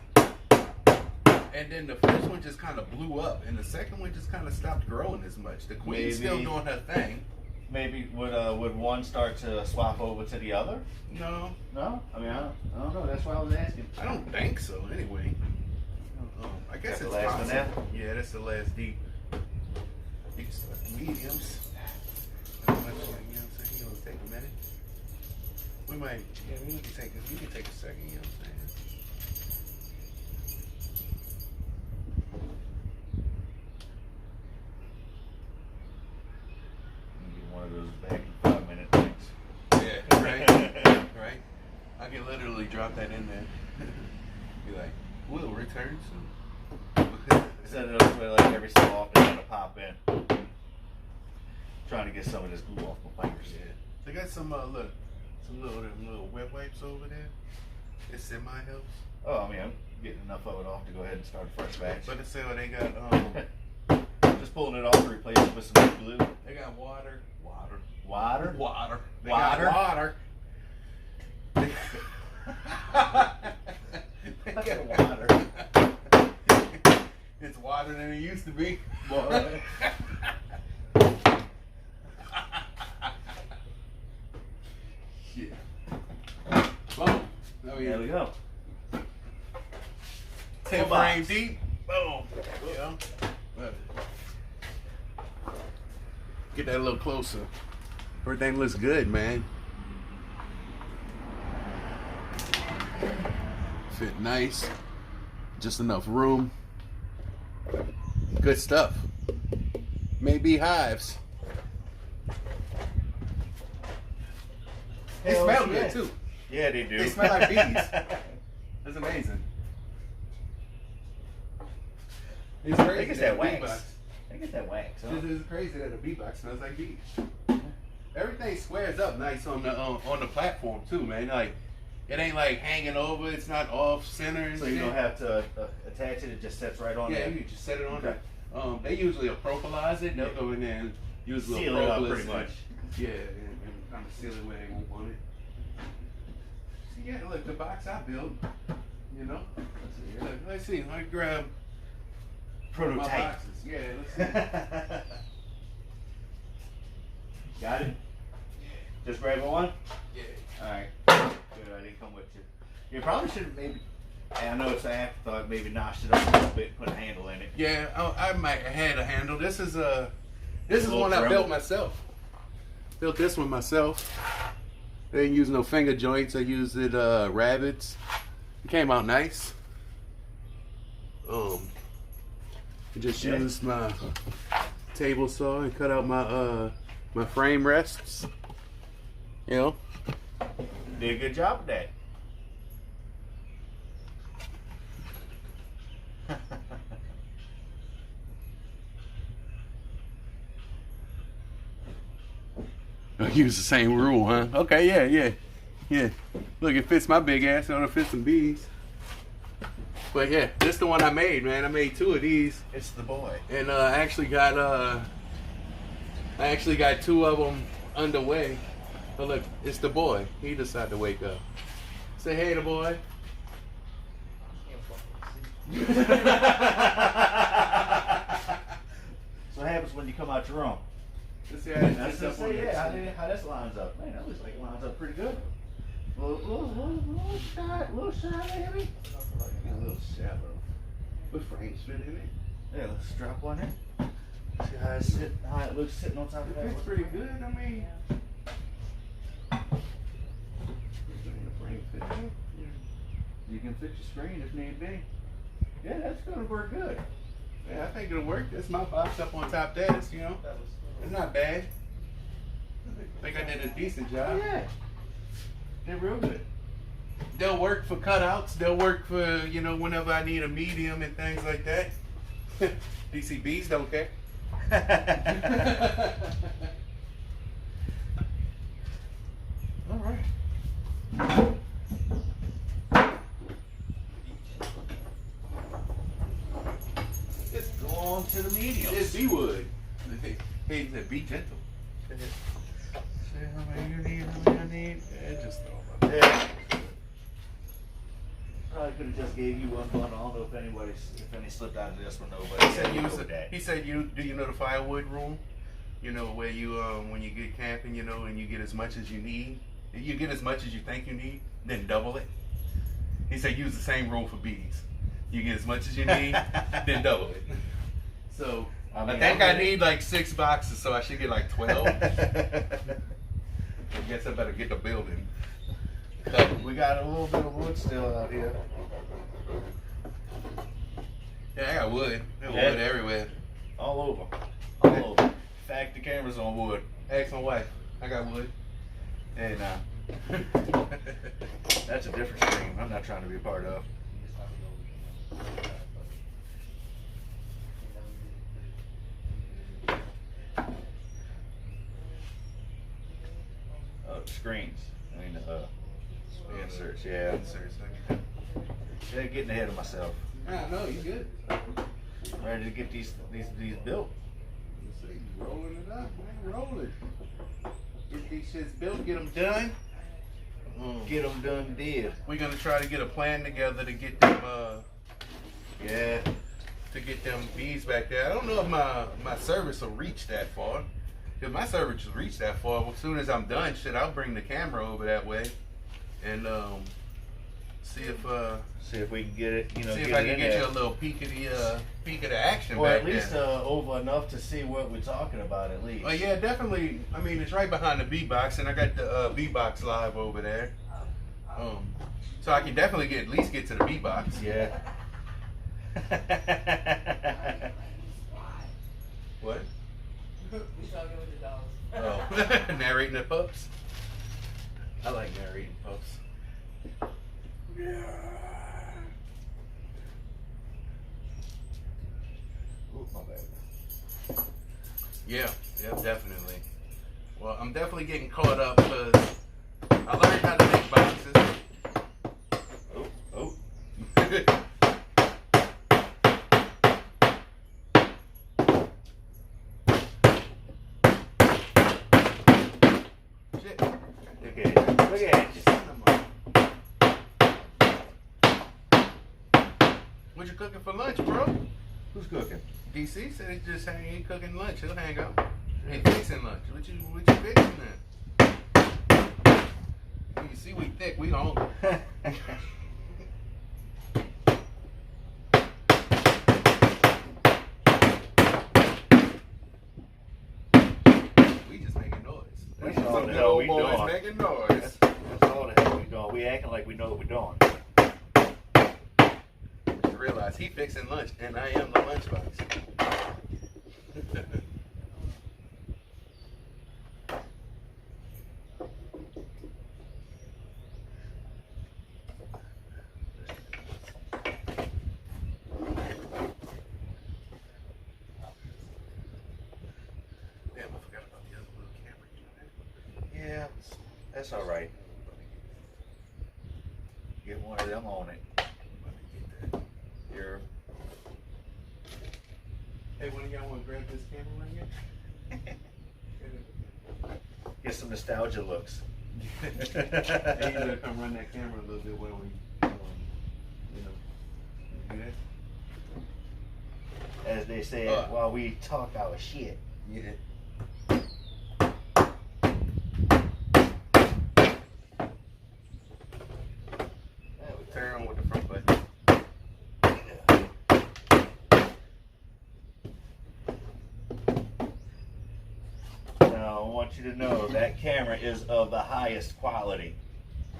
And then the first one just kind of blew up, and the second one just kind of stopped growing as much. The queen's still doing her thing. Maybe would one start to swap over to the other? No. No? I mean, I don't know. That's why I was asking. I don't think so, anyway. I guess That's the it's last one possible. Yeah, that's the last deep. You can start the mediums. Not much, you know what I'm saying? It'll take a minute. We might, you can take a second, you know what I'm saying? One of those back in 5-minute things. Yeah, right? Right? I can literally drop that in there. Be like, we'll return soon. Set it up where like every so often I gotta pop in. Trying to get some of this glue off my fingers. Yeah. They got some little wet wipes over there. It semi helps. Oh, I mean, I'm getting enough of it off to go ahead and start a fresh batch. But they they got Just pulling it off to replace it with some glue. they got water. Water? They Water? got water. They got water. It's water than it used to be. Boy. Shit. Boom. There we go. 10 frames deep. Boom. Yeah. Get that a little closer. Everything looks good, man. Fit nice. Just enough room. Good stuff. Maybe hives. They Hell smell yeah. good too. Yeah, they do. They smell like bees. That's amazing. It's I crazy. think it's that a bee wax. box- I think it's that wax. Huh? It's crazy that a bee box smells like bees. Everything squares up nice on the platform too, man. Like it ain't like hanging over. It's not off center. And So you shit. don't have to attach it. It just sets right on Yeah, there. you can just set it on Okay. there. They usually propolize it. They'll go in there and use a little Seal it up propolis pretty much. Yeah, and kind of seal it where they won't want it. See, yeah, look, the box I built, you know. Let's see. Let me grab my Prototype. boxes. Yeah, let's see. Got it? Just grab one? Yeah. Alright. Good. I didn't come with you. You probably should have maybe. I know it's an afterthought. Maybe notched it up a little bit, and put a handle in it. Yeah, I might have had a handle. This is one I Dremel. built myself. Built this one myself. I didn't use no finger joints. I used it rabbits. It came out nice. I just used my table saw and cut out my frame rests. You know. Did a good job of that. I use the same rule, huh? Okay, yeah. Look, it fits my big ass. It'll fit some bees. But yeah, this the one I made, man. I made 2 of these, It's the boy. and I actually got 2 of them underway. But look, it's the boy. He decided to wake up. Say hey, to boy. So what happens when you come out your room? Let's see how it That's sits up on say, that yeah, seat. how this lines up. Man, that looks like it lines up pretty good. Little shot, baby. A little shallow. What frames fit in it? Yeah, let's drop one in. See how it looks sitting on top of It that. fits pretty good. I mean, the frame fit in. You can fix your screen if need be. Yeah, that's gonna work good. Yeah, I think it'll work. That's my box up on top of that. You know, it's not bad. I think I did a decent Oh job. yeah, they're real good. They'll work for cutouts. They'll work for, whenever I need a medium and things like that. DCBs don't care. All right. Let's go on to the mediums. It's B wood. He said, be gentle. Say how many you need, how many I need. Yeah, just throw them up. Yeah. Probably could have just gave you one bundle. I don't know if any slipped out of this one though. But He said, that. do you know the firewood rule? You know, where you, when you get camping, and you get as much as you need. You get as much as you think you need, then double it. He said, use the same rule for bees. You get as much as you need, then double it. So, I think I need like 6 boxes, so I should get like 12. I guess I better get the building. We got a little bit of wood still out here. Yeah, I got wood. There's Yeah. wood everywhere. All over. All over. In fact, the camera's on wood. Ask my wife. I got wood. And that's a different stream I'm not trying to be a part of. Oh, screens. I mean, inserts. Yeah. Inserts. Yeah, getting ahead of myself. No, you good. I'm ready to get these built. Let's see, rolling it up, man. Roll it. Get these shits built, get them done. Get them done dead. We're gonna try to get a plan together to get them, Yeah. to get them bees back there. I don't know if my service will reach that far. If my service will reach that far, as soon as I'm done, I'll bring the camera over that way, and see if we can get it. see get if it I in can get there. you a little peek of the action Or back at least there. over enough to see what we're talking about. At least. Well, yeah, definitely. I mean, it's right behind the Bee Box, and I got the Bee Box live over there. So I can definitely at least get to the Bee Box. Yeah. What? We talking with the dogs. Oh, narrating the pups. I like narrating pups. Yeah. Ooh, my bad. Yeah, definitely. Well, I'm definitely getting caught up because I learned how to make boxes. Oh. Shit. Look at it. Look at it. What you cooking for lunch, bro? Who's cooking? DC said he just ain't cooking lunch. He'll hang out. Ain't fixing lunch. What you fixing then? You See, we thick. We hungry. We just making noise. That's Some all the good hell old we boys doing. making noise. That's all the hell we doing. We acting like we know what we're doing. You realize he fixing lunch, and I am the lunchbox. Damn, I forgot about the other little camera. Yeah, that's all right. Get one of them on it. Here. Hey, one of y'all want to grab this camera right here? Get some nostalgia looks. Hey, you better come run that camera a little bit when we, you know, do that. As they say, while we talk our shit. Yeah. Turn on with the front button. Now, I want you to know that camera is of the highest quality.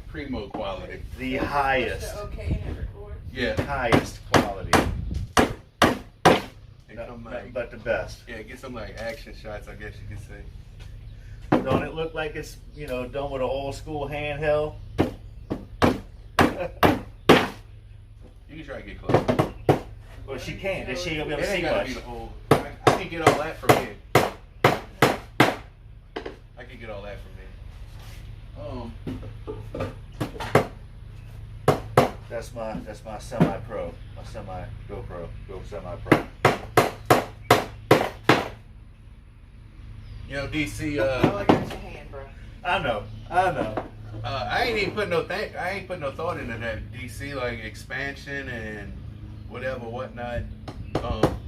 Primo quality. The highest. Push the okay and it records. Yeah. Highest quality. And come Nothing like, but the best. yeah, get some like action shots, I guess you could say. Don't it look like it's, you know, done with an old school handheld? You can try to get close. Well, she can't. Then she ain't gonna be It able to see ain't gotta much. be the whole. I can get all that from here. I can get all that from here. That's my semi-pro, my semi-GoPro, Go semi-pro. You know, DC. Oh, I got your hand, bro. I know. I ain't even put no thought into that DC like expansion and whatnot.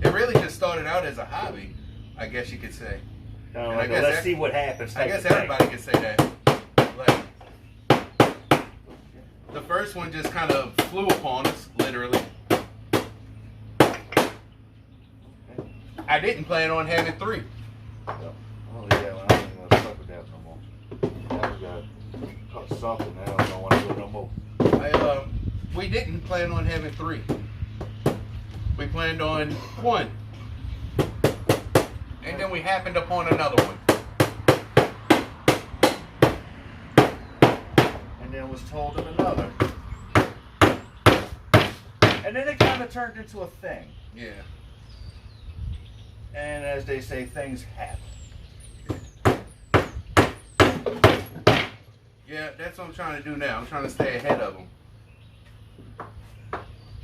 It really just started out as a hobby, I guess you could say. Kinda And like, let's see what happens. I type guess of thing. everybody could say that. Like the first one just kind of flew upon us, literally. I didn't plan on having 3. Oh yeah, well, I ain't gonna fuck with that no more. Now we got caught something. I don't want to do it no more. We didn't plan on having 3. We planned on 1. And then we happened upon another one. And then was told of another. And then it kind of turned into a thing. Yeah. And as they say, things happen. Yeah, that's what I'm trying to do now. I'm trying to stay ahead of them.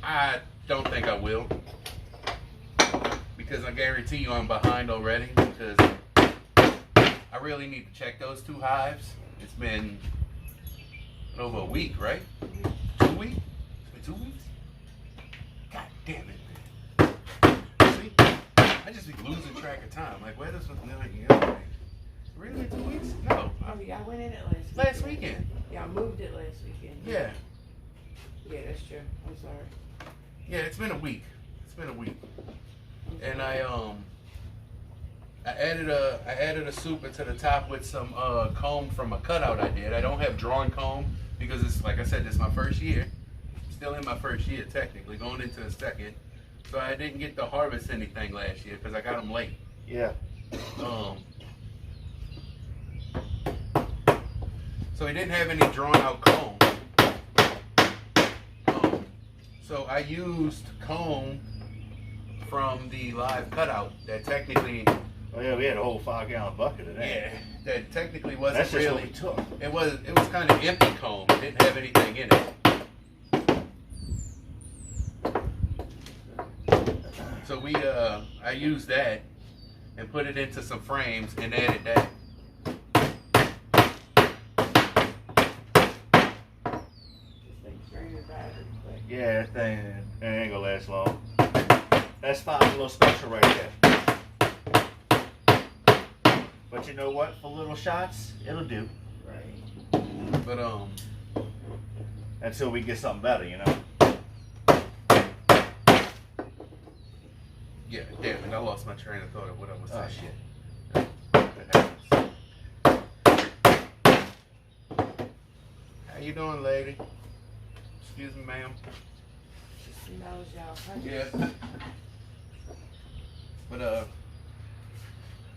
I don't think I will. Because I guarantee you I'm behind already. Because I really need to check those 2 hives. It's been over a week, right? 2 weeks? It's been 2 weeks? God damn it, man. See? I just be losing track of time. Like, where does something like really 2 weeks? No. Oh, yeah, I went in it last Last weekend. Yeah, I moved it last weekend. Yeah. Yeah, that's true. I'm sorry. Yeah, it's been a week. And I added a super to the top with some comb from a cutout I did. I don't have drawn comb because it's like I said, this is my first year. Still in my first year technically, going into the second. So I didn't get to harvest anything last year because I got them late. Yeah. So he didn't have any drawn out comb. So I used comb from the live cutout that technically. Oh yeah, we had a whole 5-gallon bucket of that. Yeah, that technically wasn't That's just really. what we took. It was kind of empty comb. It didn't have anything in it. So I used that and put it into some frames and added that. Yeah, that thing ain't gonna last long. That's fine, a little special right there. But you know what? For little shots, it'll do. Right. But until we get something better, you know. Yeah, damn it, I lost my train of thought of what I was Oh saying. shit. How you doing, lady? Excuse me, ma'am. Just smells y'all. Yeah. But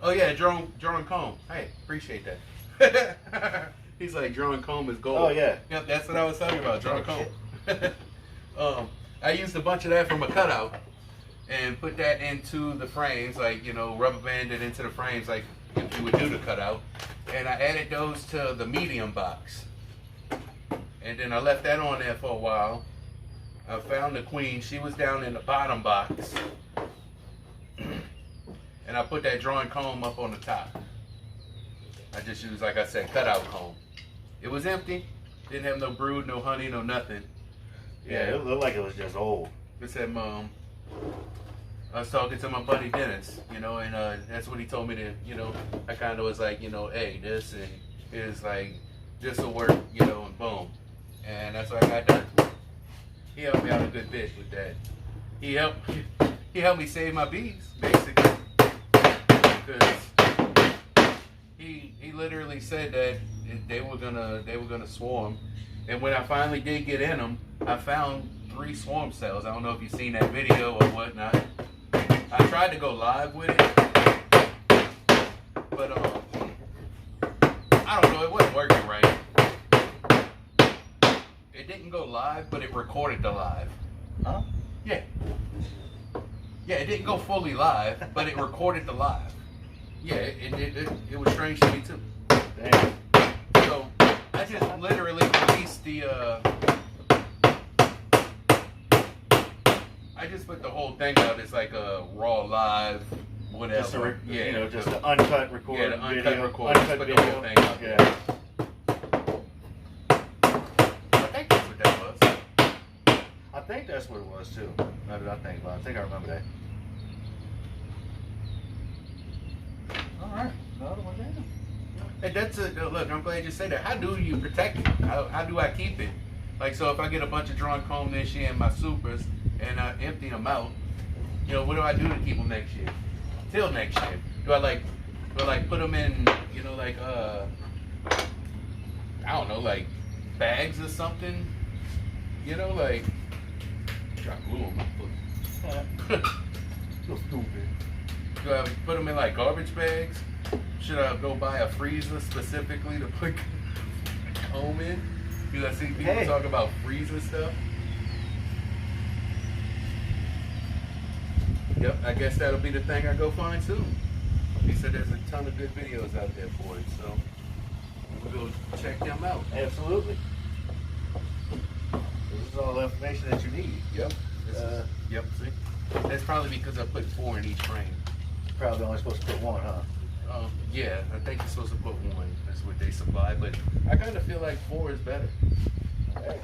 oh yeah, drawing comb. Hey, appreciate that. He's like drawing comb is gold. Oh yeah. Yep, that's what I was talking about. Drawing Oh, comb. I used a bunch of that from a cutout and put that into the frames, like, you know, rubber banded into the frames, like if you would do the cutout. And I added those to the medium box. And then I left that on there for a while. I found the queen. She was down in the bottom box. And I put that drawing comb up on the top. I just used, like I said, cutout comb. It was empty. Didn't have no brood, no honey, no nothing. Yeah, it looked like it was just old. It said, Mom. I was talking to my buddy Dennis, you know, and that's what he told me to, you know, I kind of was like, you know, hey, this and it's like, this will work, you know, and boom. And that's what I got done. He helped me out a good bit with that. He helped me save my bees, basically. Because he literally said that they were gonna swarm. And when I finally did get in them, I found 3 swarm cells. I don't know if you've seen that video or whatnot. I tried to go live with it, but I don't know, it wasn't working right. It didn't go live, but it recorded the live. Huh? Yeah. Yeah, it didn't go fully live, but it recorded the live. Yeah, it was strange to me too. Damn. So I just literally released the I just put the whole thing out as like a raw live whatever. Just you know, just the uncut record. Yeah, the uncut video, record. Uncut Put the video. whole thing out there. Yeah. I think that's what that was. I think that's what it was too. Now that I think about it. I think I remember that. Alright. Another one down. Hey, that's a look. I'm glad you said that. How do you protect it? How do I keep it? Like, so if I get a bunch of drawn comb this year in my supers and I empty them out, you know, what do I do to keep them next year? Till next year, do I put them in, you know, like I don't know, like bags or something? You know, like drop glue on my foot. So stupid. Do I put them in like garbage bags? Should I go buy a freezer specifically to put comb in? Because I see people talk about freezer stuff. Yep, I guess that'll be the thing I go find soon. He said there's a ton of good videos out there for it, so we'll go check them out. Absolutely. This is all the information that you need. Yep. Yep, see? That's probably because I put 4 in each frame. Probably only supposed to put 1, huh? Yeah, I think you're supposed to put 1. That's what they supply, but I kind of feel like 4 is better. Hey.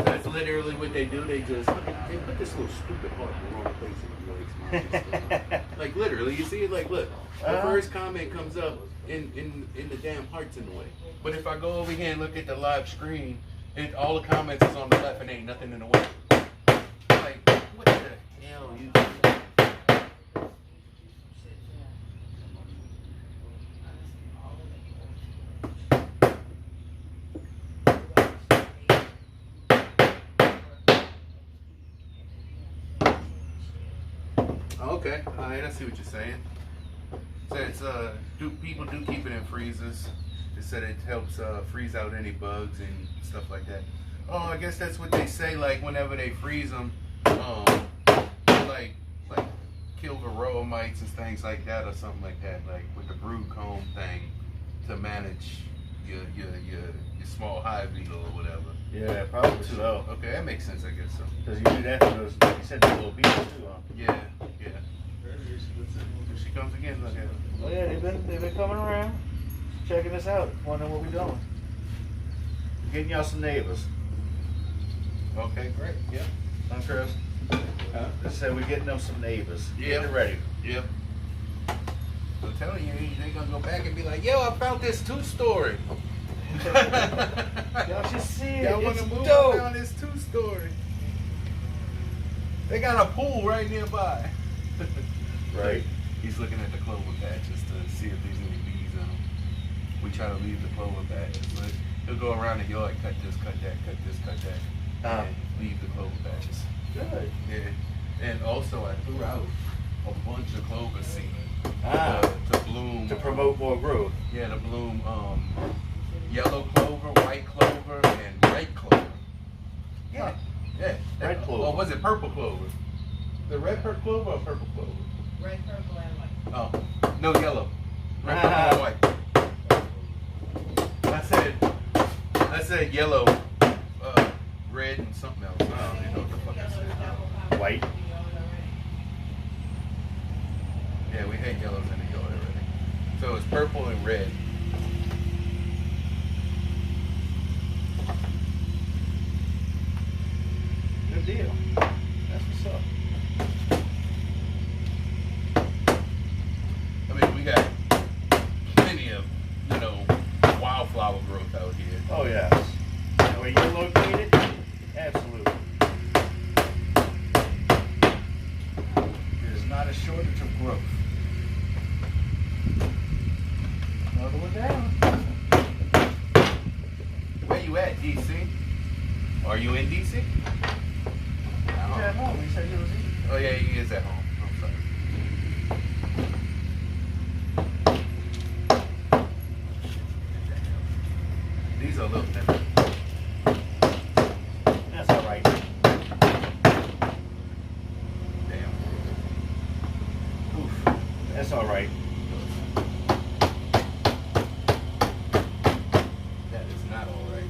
That's literally what they do. They just they put this little stupid heart in the wrong place and it makes like literally, you see it. Like, look, the first comment comes up in the damn heart's in the way. But if I go over here and look at the live screen, all the comments is on the left and ain't nothing in the way. Like, what the hell you doing? Okay, all right, I see what you're saying. So it's people do keep it in freezers. They said it helps freeze out any bugs and stuff like that. Oh, I guess that's what they say. Like whenever they freeze them, like kill varroa mites and things like that, or something like that. Like with the brood comb thing to manage your small hive beetle or whatever. Yeah, probably so. Okay, that makes sense. I guess so. Because you do that for those, like you said, those little bees too, huh? Yeah. Here she comes again. Look at her. Oh yeah, they've been coming around. checking us out, wondering what we're doing. Getting y'all some neighbors. Okay, great. Yep. Huh, Chris? Huh? Just said we're getting them some neighbors. Yeah. Get it ready. Yep. I'm telling you, they're gonna go back and be like, "Yo, I found this 2-story." Y'all should see it. Y'all want It's to move dope. around this 2-story? They got a pool right nearby. Right. He's looking at the clover patches to see if there's any bees in them. We try to leave the clover patches, but he'll go around the yard, cut this, cut that, cut this, cut that, and leave the clover patches. Good. Yeah. And also, I threw out a bunch of clover seed to bloom. To promote more growth. Yeah, to bloom yellow clover, white clover, and red clover. Yeah. Yeah. Red clover. Or was it purple clover? The red clover or purple clover? Red, purple, and white. Oh, no yellow. Red, purple, and white. I said yellow, red, and something else. I don't even know what the fuck I said. White. Yeah, we had yellows in the yard already. So it's purple and red. Good deal. That's what's up. I mean, we got plenty of, wildflower growth out here. Oh yes. Where you're located? Absolutely. There's not a shortage of growth. Another one down. Where you at, DC? Are you in DC? He's at home. He said he was eating. Oh yeah, he is at home. I'm sorry. These are a little different. That's all right. Damn. Oof. That's all right. That is not all right.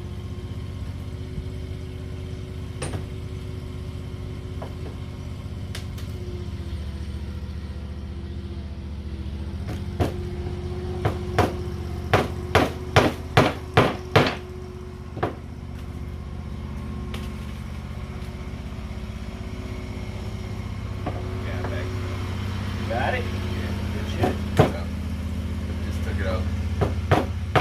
Yeah, back. Got it? Good shit. So, just took it out.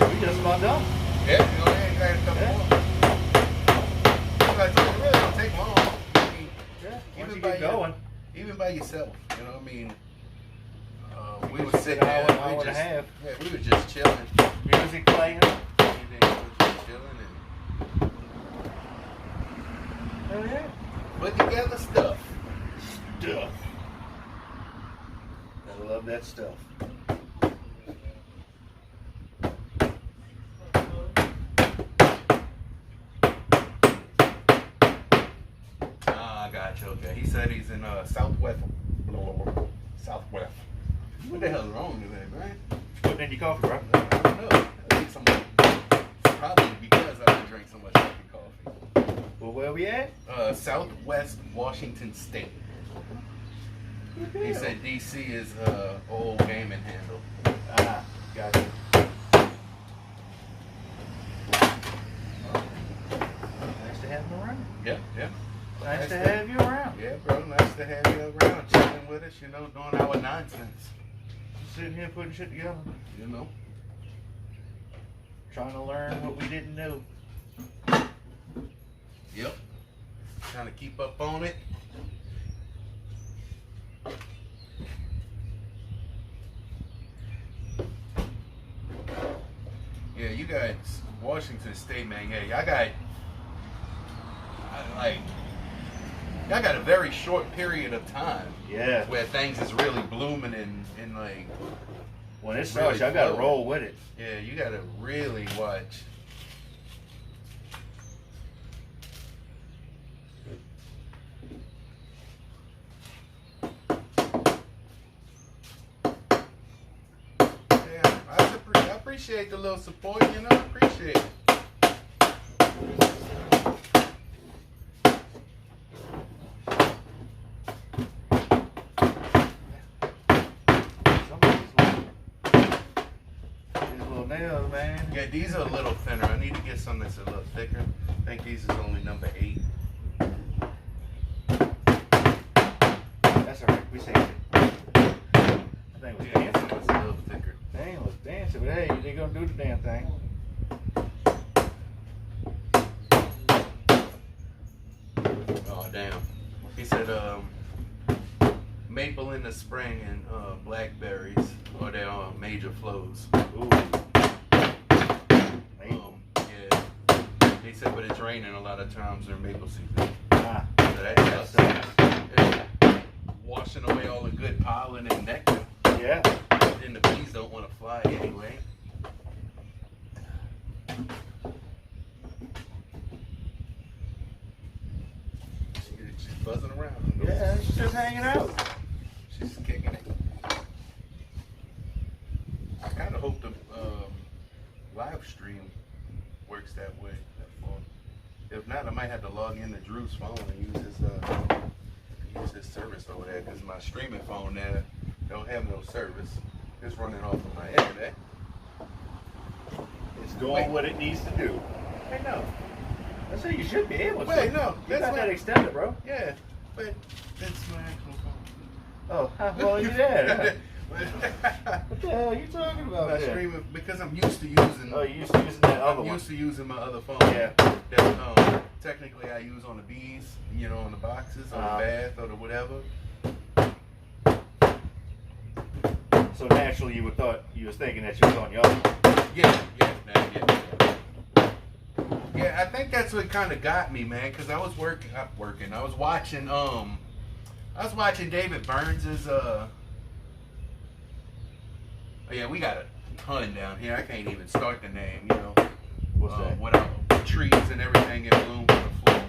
We just about done. Yeah, ain't got a couple Yeah. more. Like, it really don't take long. I mean, Yeah. Once even you by get your- going. even by yourself, you know what I mean? We Just would sit there, an hour and a just, half. yeah, we were just chilling. Music playing. We were just chilling and Oh yeah. put together stuff. Stuff. Gotta love that stuff. Ah, I got you. Okay, he said he's in Southwest. Southwest. What the hell's wrong with that, man? Putting in your coffee, bro. I don't know. I think probably because I didn't drink so much fucking coffee. Well, where we at? Southwest Washington State. Good He deal. said DC is old gaming handle. Ah, gotcha. Nice to have him around. Yeah, yeah. Nice to have you around. Yeah, bro. Nice to have you around, chilling with us, doing our nonsense. Sitting here putting shit together. You know. Trying to learn what we didn't know. Yep. Trying to keep up on it. Yeah, you guys, Washington State, man. Yeah, y'all got a very short period of time Yeah. where things is really blooming and like, When it starts, Really I gotta flow. roll with it. yeah, you gotta really watch. appreciate the little support, you know, appreciate it. Nails, man. Yeah, these are a little thinner. I need to get some that's a little thicker. I think these is only number 8. That's alright, we saved it. That thing was Yeah, dancing. some is a little thicker. Thing was dancing, but hey, they gonna do the damn thing. Oh damn. He said maple in the spring and blackberries are their major flows. Ooh. Yeah. He said, but it's raining a lot of times during maple season. Ah, So that's yeah, washing away all the good pollen and nectar. yeah. And the bees don't want to fly anyway. She's buzzing around. Yeah, she's just hanging out. She's kicking it. I kind of hope the live stream works that way. That phone. If not, I might have to log into Drew's phone and use his service over there because my streaming phone there don't have no service. It's running off of my internet. It's doing what it needs to do. Hey, no. I say you should be able to. Wait, no. You got my- that extended, bro. Yeah, but that's my actual phone. Oh, how well you there? But- What the hell are you talking about? my there? streaming because I'm used to using. Oh, you used to using that other I'm one. used to using my other phone. Yeah. That technically I use on the bees, you know, on the boxes, on the bath, or the whatever. So naturally, you was thinking that you was on your other one. Yeah. Yeah, I think that's what kind of got me, man, because I was I was watching David Burns's. Oh yeah, we got a ton down here. I can't even start the name, you know. What's that? Without trees and everything in bloom on the floor.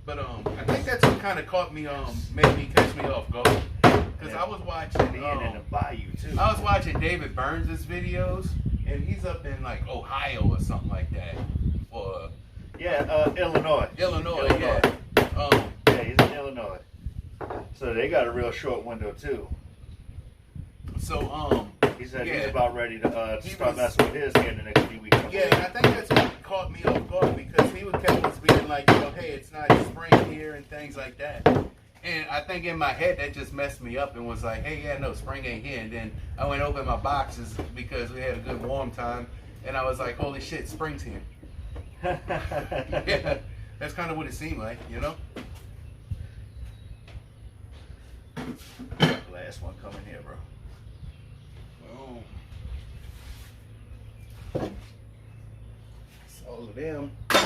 But I think that's what kind of caught me, made me catch me off guard. Because I was watching. Being in the bayou too. I was watching David Burns' videos, and he's up in like Ohio or something like that. For Illinois. Illinois. Yeah. Yeah, he's in Illinois. So they got a real short window too. So He said yeah. he's about ready to He start was- messing with his here in the next few weeks. yeah, and I think that's what caught me off guard because he would kept us being like, you know, hey, it's not spring here and things like that. And I think in my head that just messed me up and was like, hey, yeah, no, spring ain't here. And then I went open my boxes because we had a good warm time, and I was like, holy shit, spring's here. Yeah, that's kind of what it seemed like, you know. Last one coming here, bro. Oh. It's all of them. My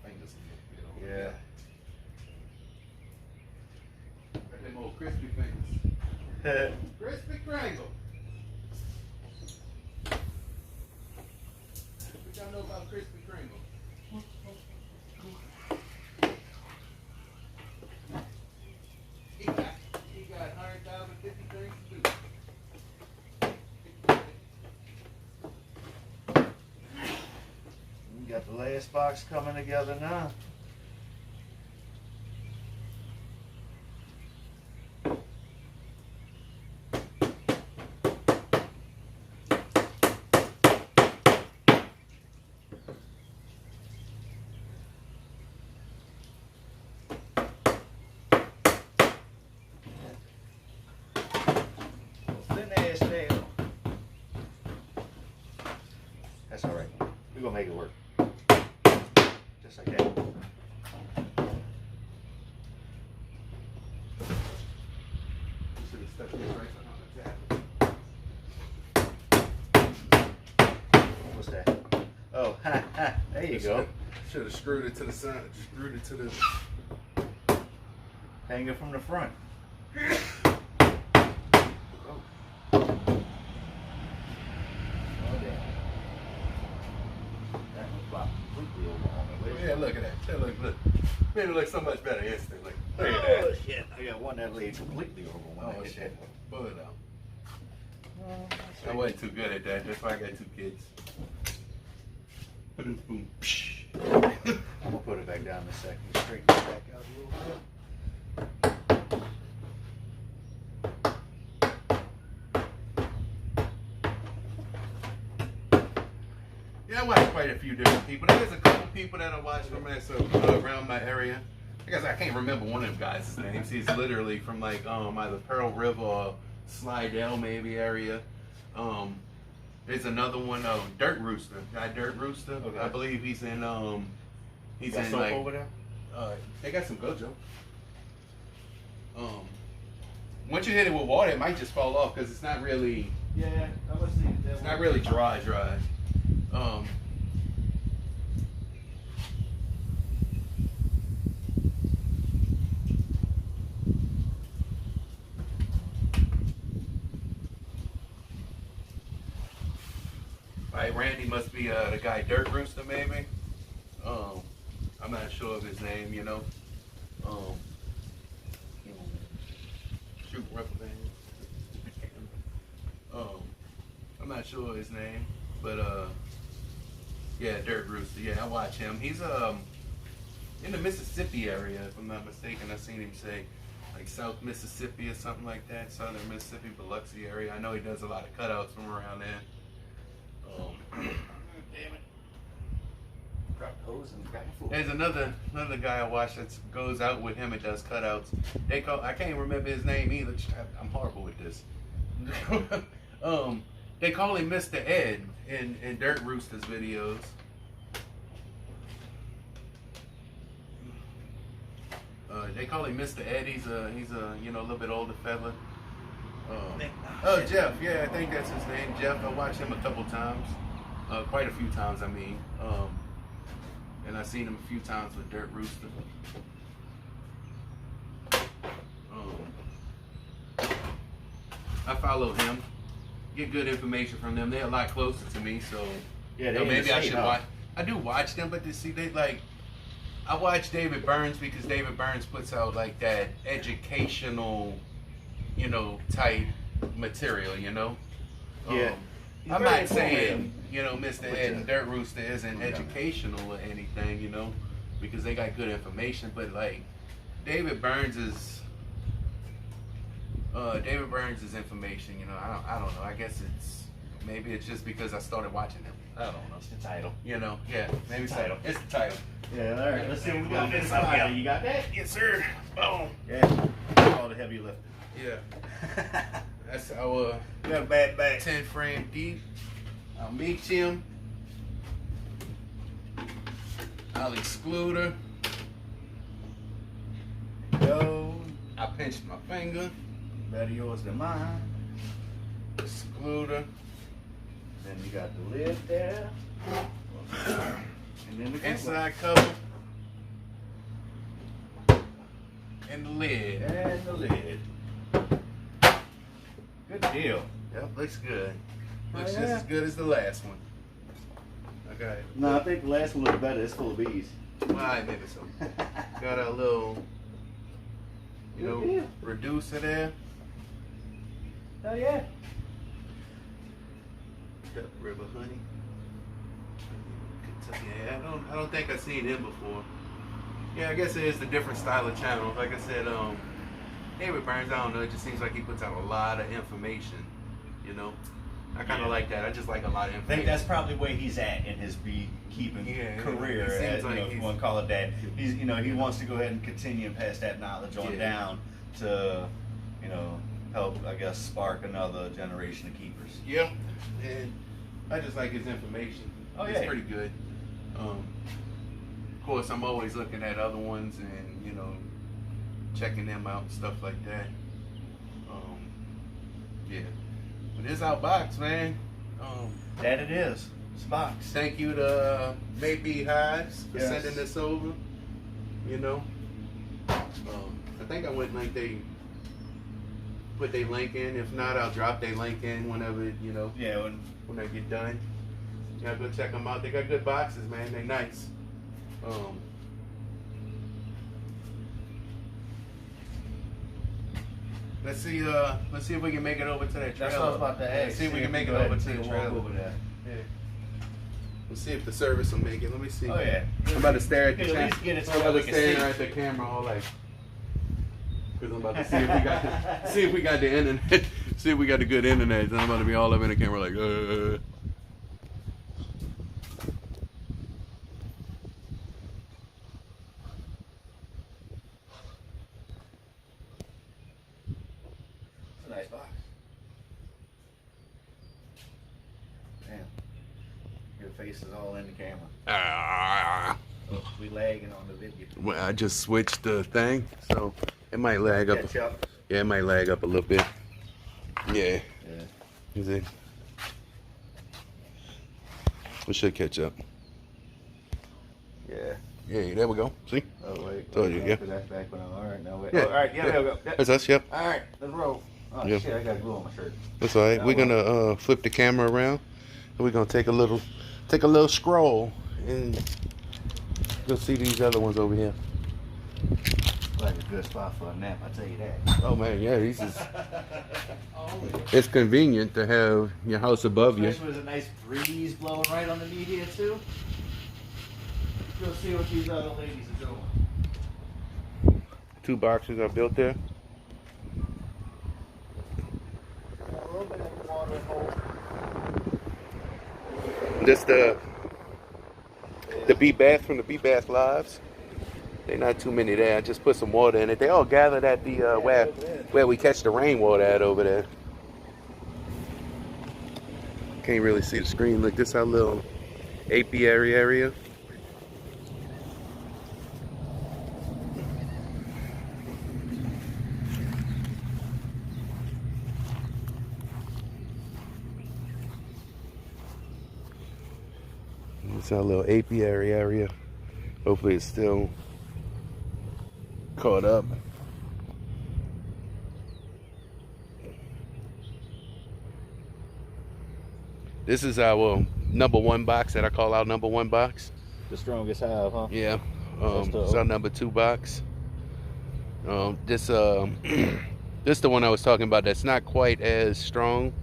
fingers a little bit over Yeah. there. Got them old crispy fingers. Crispy Kringle. What y'all know about Crispy Kringle? He got 100,000, 50 things to do. We got the last box coming together now. Thin ass nail. That's all right. We're gonna make it work. Just like that. Should have stuck this right behind the tap. What's that? Oh, ha, ha. There you go. Should have screwed it to the side. Screwed it to the. Hang it from the front. Yeah, look at that. That look. Made it look so much better instantly. Look at Oh that. shit! I got one that laid completely over one. Oh shit. Pull it out. I wasn't too good at that. That's why I got 2 kids. Boom. I'm gonna put it back down in a second. Straighten it back out a little bit. Yeah, I watch quite a few different people. There's a couple people that I watch from around my area. I guess I can't remember one of them guys' names. He's literally from like either Pearl River or Slidell maybe area. There's another one, Dirt Rooster. Guy Dirt Rooster. Okay. I believe he's in he's Got in soap like over there? they got some Gojo. Once you hit it with water, it might just fall off because it's not really Yeah, I was thinking that. it's not really dry. Right, Randy must be the guy Dirt Rooster maybe. I'm not sure of his name, you know. Shoot rubber band. I'm not sure of his name, but yeah, Dirt Rooster. Yeah, I watch him. He's in the Mississippi area, if I'm not mistaken. I've seen him say like South Mississippi or something like that, Southern Mississippi, Biloxi area. I know he does a lot of cutouts from around there. Damn it. Dropped hose and got my foot. There's another guy I watch that goes out with him and does cutouts. I can't remember his name either. I'm horrible with this. They call him Mr. Ed in Dirt Rooster's videos. They call him Mr. Ed. He's a you know a little bit older fella. Jeff. Yeah, I think that's his name. Jeff. I watched him a couple times, quite a few times. I mean, and I've seen him a few times with Dirt Rooster. I follow him. Get good information from them. They're a lot closer to me, so Yeah, you know, maybe I should watch. I do watch them, but they like. I watch David Burns because David Burns puts out like that educational, you know, type material. You know. Yeah. He's I'm very not saying informative. you know Mr. Ed and Dirt Rooster isn't educational or anything, you know, because they got good information. But like David Burns is information. You know, I don't know. I guess maybe it's just because I started watching him. I don't know. It's the title. You know, yeah, maybe It's the so. title. It's the title. Yeah, all right. Let's see what we got this side. You got that? Yes, sir. Boom. Yeah. All the heavy lifting. Yeah. That's our You got a bad back. 10 frame deep. I'll meet him. I'll excluder. Yo. I pinched my finger. Better yours than mine. Excluder. Then you got the lid there. And then the Inside cover. And the lid. And the lid. Good deal. Yep, looks good. Looks yeah. just as good as the last one. Okay. No, I think the last one looks better. It's full of bees. Alright, maybe so. Got a little, you know, Yeah. reducer there. Oh yeah. Got River Honey. Yeah, I don't think I've seen him before. Yeah, I guess it is the different style of channels. Like I said, David Burns, I don't know, it just seems like he puts out a lot of information, you know. I kind of like that. I just like a lot of I information. think that's probably where he's at in his beekeeping career, it seems as, like if you he's- want to call it that. He's, he wants to go ahead and continue and pass that knowledge on Yeah. down to, help, I guess, spark another generation of keepers. Yeah, and I just like his information. Oh, It's yeah. pretty good. Of course, I'm always looking at other ones and, you know, checking them out and stuff like that. Yeah. But it's our box, man. That it is. It's a box. Thank you to Bee Hives for Yes. sending this over. You know, I think I went like they put their link in. If not, I'll drop their link in whenever, you know, Yeah, when I get done. Yeah, go check them out. They got good boxes, man. They're nice. Let's see if we can make it over to that trailer. That's what I was about to ask. Let's see if we can make it over to the walk trailer. over there. Yeah. Let's see if the service will make it. Let me see. Oh yeah. I'm about to stare at the You can at camera. least get it so I'm about we to can stare see. at the camera all like. Because I'm about to see if we got the internet. See if we got the good internet. And I'm about to be all up in the camera like. It's a nice box. Damn. Your face is all in the camera. Oh, we lagging on the video. Well, I just switched the thing, so it might lag up. Catch up. Yeah, it might lag up a little bit. Yeah. Yeah. Is it? We should catch up. Yeah. Yeah, there we go. See? Oh wait. Told you, yeah. That's back when I'm all right. No wait. Yeah, Oh, all right. Yeah. yeah. There we go. Yeah. That's us, yep. All right. Let's roll. Oh Yeah. shit! I got glue on my shirt. That's all right. We're gonna flip the camera around, and we're gonna take a little scroll, and you'll see these other ones over here. Like a good spot for a nap. I tell you that. Oh man, yeah, these is. It's convenient to have your house above you. Especially with a nice breeze blowing right underneath here too. Go see what these other ladies are doing. 2 boxes are built there. A little bit of water hole. This the Bee Bath from the Bee Bath Lives. They not too many there. I just put some water in it. They all gathered at the where we catch the rainwater at over there. Can't really see the screen. Look, this our little apiary area. It's our little apiary area. Hopefully it's still caught up. This is our #1 box that I call our #1 box. The strongest hive, huh? Yeah. That's It's our #2 box. This this the one I was talking about that's not quite as strong.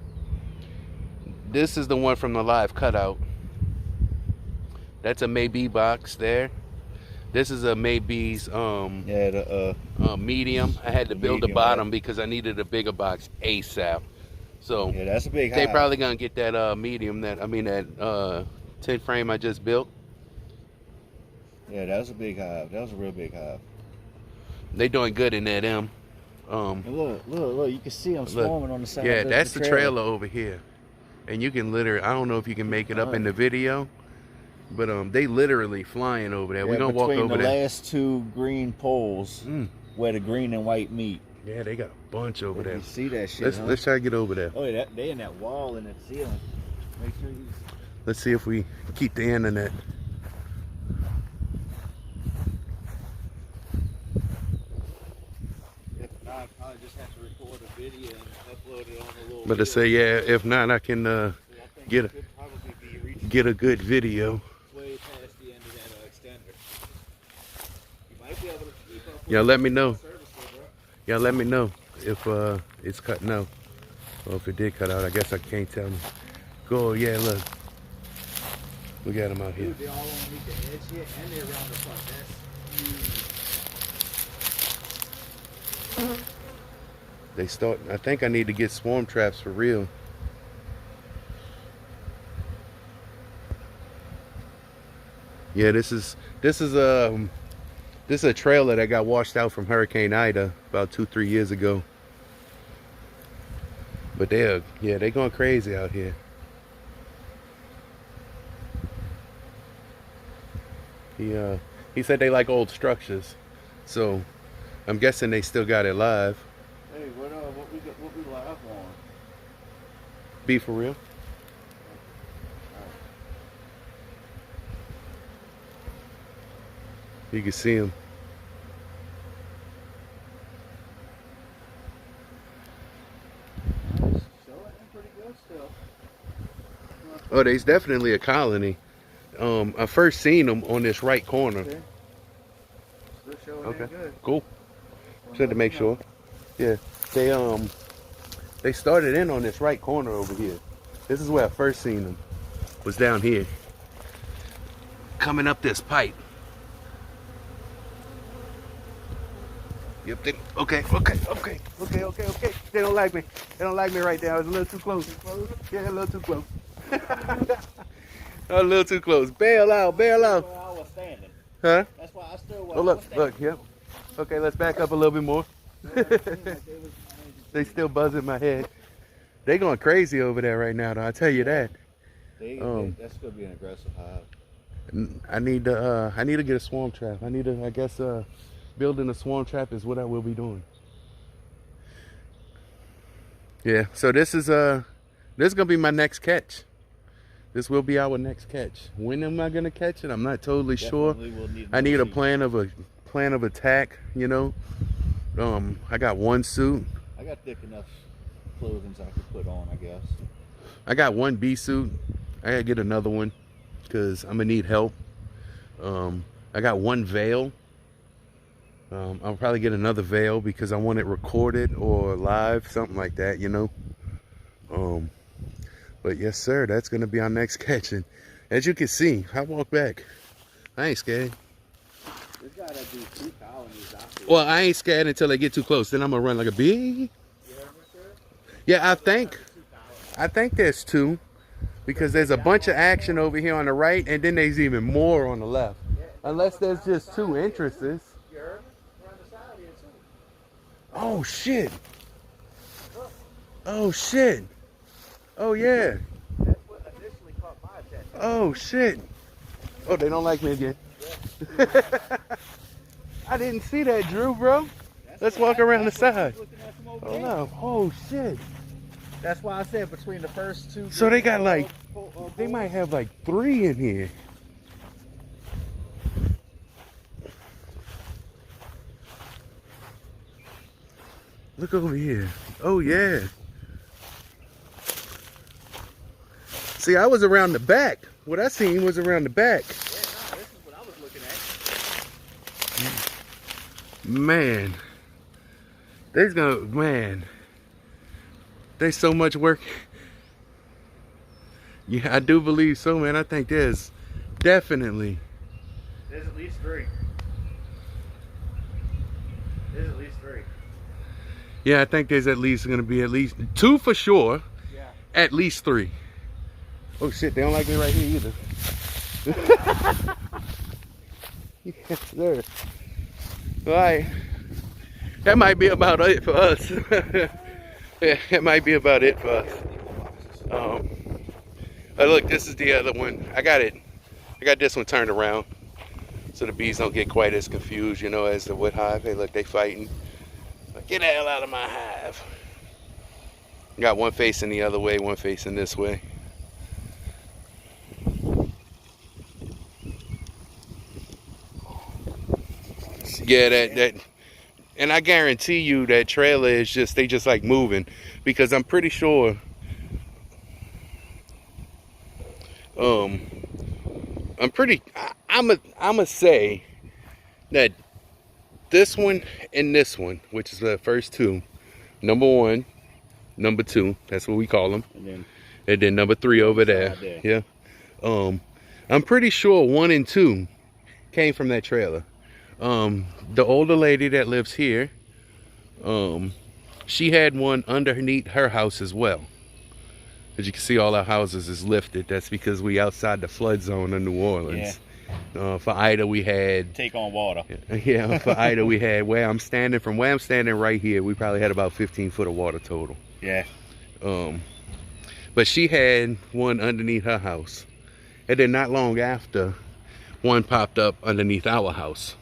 This is the one from the live cutout. That's a Maybe box there. This is a Maybe's medium. I had to build the medium, bottom because I needed a bigger box ASAP. So Yeah, that's a big they hive. probably gonna get that medium that that 10 frame I just built. Yeah, that was a big hive. That was a real big hive. They doing good in that M. And look, you can see them Look. swarming on the side. Yeah, of that's the trailer over here. And you can literally, I don't know if you can make it up in the video, but they literally flying over there. We're gonna walk over between the there. last 2 green poles where the green and white meet. Yeah, they got a bunch over there. You see that shit, Let's try to get over there. Oh, yeah, they in that wall in that ceiling. Make sure you... Let's see if we keep the internet. If not, I'll probably just have to record a video and upload it on a little But to say, yeah, if not, I can get a good video. way past the end of that extender. You might be able to keep up with Y'all let me know. the service though, bro. Y'all let me know if it's cutting out. Or if it did cut out, I guess I can't tell me. Go, yeah, look. We got them out here. Dude, they're all underneath the edge here and they're around the front. That's huge. They start, I think I need to get swarm traps for real. Yeah, this is a trailer that got washed out from Hurricane Ida about 2-3 years ago. But they're going crazy out here. He said they like old structures, so I'm guessing they still got it live. Hey, what we live on? Be for real? You can see them. Still looking pretty good still. Oh, there's definitely a colony. I first seen them on this right corner. Okay. Still showing Okay, good. cool. Just had to make sure. Yeah. They started in on this right corner over here. This is where I first seen them. Was down here. Coming up this pipe. Yep. Okay. They don't like me. They don't like me right now. It's a little too close. Yeah, a little too close. A little too close. Bail out. That's where I was standing. Huh? That's why I still was. Oh, look. Yep. Okay, let's back up a little bit more. They still buzzing my head. They going crazy over there right now, though. I tell you that. That's gonna be an aggressive hive. I need to get a swarm trap. I guess building a swarm trap is what I will be doing. Yeah, so this is gonna be my next catch. This will be our next catch. When am I gonna catch it? I'm not totally sure. I need a plan of attack, you know. I got one suit. I got thick enough clothing I could put on, I guess. I got one bee suit. I gotta get another one because I'm gonna need help. I got one veil. I'll probably get another veil because I want it recorded or live, something like that, you know. But yes, sir, that's gonna be our next catch. And as you can see, I walk back. I ain't scared. There's gotta be 2 colonies out there. Well, I ain't scared until they get too close. Then I'm gonna run like a bee. Yeah, I think there's 2 because there's a bunch of action over here on the right, and then there's even more on the left. Unless there's just 2 entrances. Oh shit! Oh shit! Oh yeah! That's what initially caught my attention. Oh shit! Oh, they don't like me again. I didn't see that, Drew, bro. Let's walk around the side. Oh no! Oh shit! That's why I said between the first 2. So they got like, they might have like 3 in here. Look over here. Oh yeah. See, I was around the back. What I seen was around the back. Yeah, no, this is what I was looking at. Man. There's so much work. Yeah, I do believe so, man. I think there's definitely. There's at least 3. There's at least 3. Yeah, I think there's at least going to be at least 2 for sure. Yeah. At least 3. Oh shit, they don't like me right here either. Yes, sir. All right. That might be about it for us. Yeah, it might be about it for us. Look, this is the other one. I got this one turned around so the bees don't get quite as confused, you know, as the wood hive. Hey, look, they fighting. Like, get the hell out of my hive. Got one facing the other way, one facing this way. Yeah, that, and I guarantee you that trailer is they just like moving, because I'm pretty sure, I'ma say that this one and this one, which is the first 2, number 1, number 2, that's what we call them, and then number 3 over there. Yeah. I'm pretty sure 1 and 2 came from that trailer. The older lady that lives here, she had one underneath her house as well. As you can see, all our houses is lifted. That's because we outside the flood zone of New Orleans. Yeah. For Ida, we had take on water. Yeah, for Ida, we had where I'm standing right here. We probably had about 15 foot of water total. Yeah. But she had one underneath her house, and then not long after, one popped up underneath our house.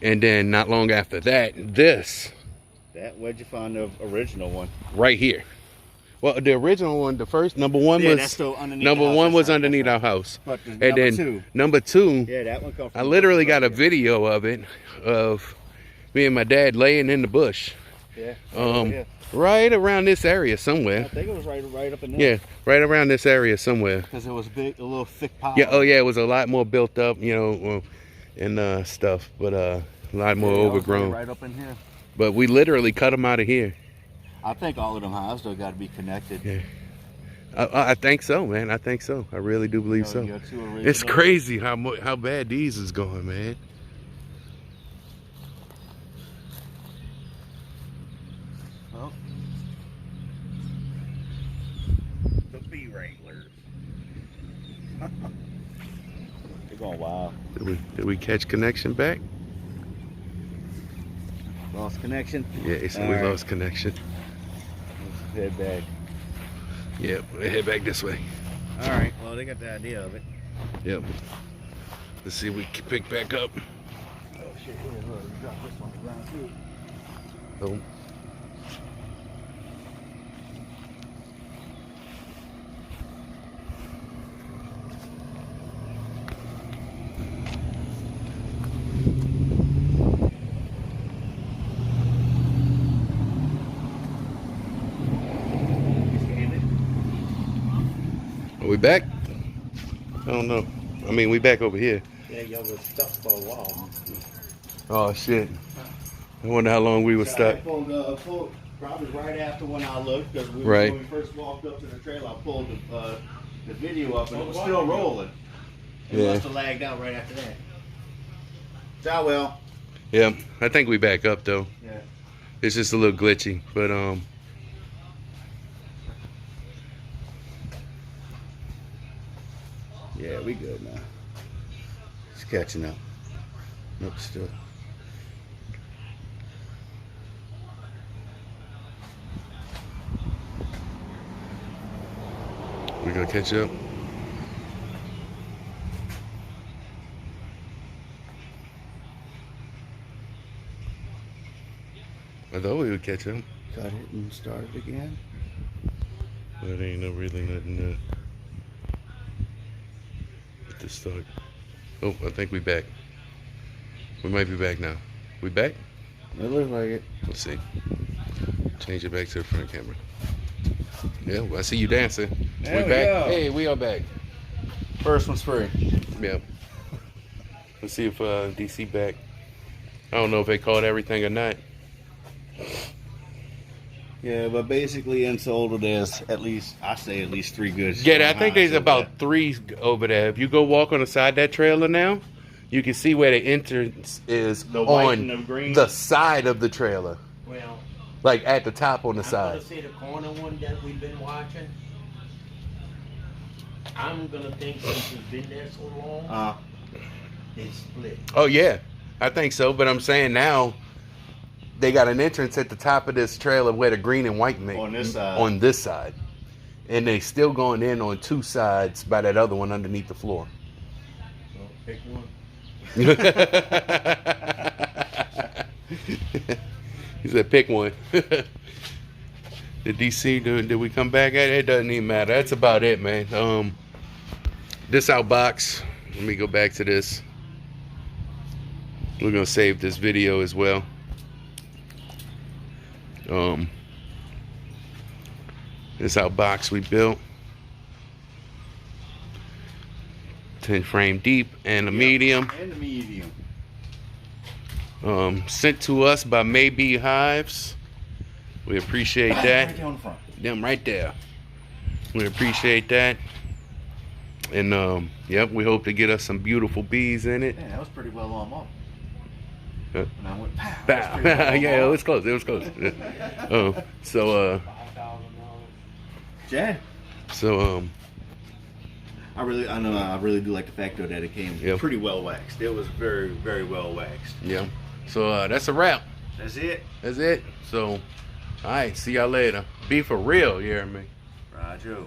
And then not long after that, Where'd you find the original one? Right here. Well, the original one, the first number 1 was that's still underneath. Number 1 was underneath our house. But and number then 2. number 2, yeah, that one come from I literally got a video of it, of me and my dad laying in the bush. Yeah. Right around this area somewhere. I think it was right up in there. Yeah, right around this area somewhere. Because it was big, a little thick pile. Yeah. Oh yeah, it was a lot more built up, you know, and stuff, but a lot more overgrown. Right up in here. But we literally cut them out of here. I think all of them hives though got to be connected. Yeah. I think so, man. I think so. I really do believe so. You got two original. It's crazy how bad these is going, man. Well, the bee wranglers. They're going wild. Did we catch connection back? Lost connection. Yeah, he said we All right. lost connection. Let's head back. Yep, we head back this way. All right. Well, they got the idea of it. Yep. Let's see if we can pick back up. Oh shit! Here, look, we dropped this on the ground too. Oh. Are we back? I don't know. I mean, we back over here. Yeah, y'all was stuck for a while. Oh shit. I wonder how long we were stuck. I pulled probably right after when I looked because Right. when we first walked up to the trailer, I pulled the video up and it was still rolling. It Yeah. must have lagged out right after that. So well. Yeah, I think we back up though. Yeah. It's just a little glitchy, but Yeah, we good now. It's catching up. Nope, still. we gonna catch up. I thought we would catch up, Cut it and start it again. but ain't no really nothing to start. Oh, I think we back. We might be back now. We back? It looks like it. Let's see. Change it back to the front camera. Yeah, well, I see you dancing. There we back. go. Hey, we are back. First one's free. Yeah. Let's see if DC back. I don't know if they caught everything or not. Yeah, but basically in Solder there's at least, I say at least 3 good. Yeah, I think there's hives about over 3 over there. If you go walk on the side of that trailer now, you can see where the entrance is The white and on the green? the side of the trailer. Well, Like at the top on the I'm side. gonna say the corner one that we've been watching. I'm gonna think since it's been there so long, they split. Oh yeah, I think so. But I'm saying now they got an entrance at the top of this trailer where the green and white make On this side. On this side, and they still going in on 2 sides by that other one underneath the floor. So pick one. He said, "Pick one." Did DC? Did we come back at it? It doesn't even matter. That's about it, man. This our box. Let me go back to this. We're gonna save this video as well. This our box we built. 10 frame deep and a medium. And the medium. Sent to us by Bee Hives. We appreciate that. Right there on the front. Them right there. We appreciate that. And yep, we hope to get us some beautiful bees in it. Yeah, that was pretty well on up. Huh? And I went, pow. Bow. That's pretty well on Yeah, it up. was close. It was close. So Yeah. I really do like the fact though that it came Yep. pretty well waxed. It was very, very well waxed. yeah. So that's a wrap. That's it. That's it. So, all right. See y'all later. Be for real. You hear me? Roger.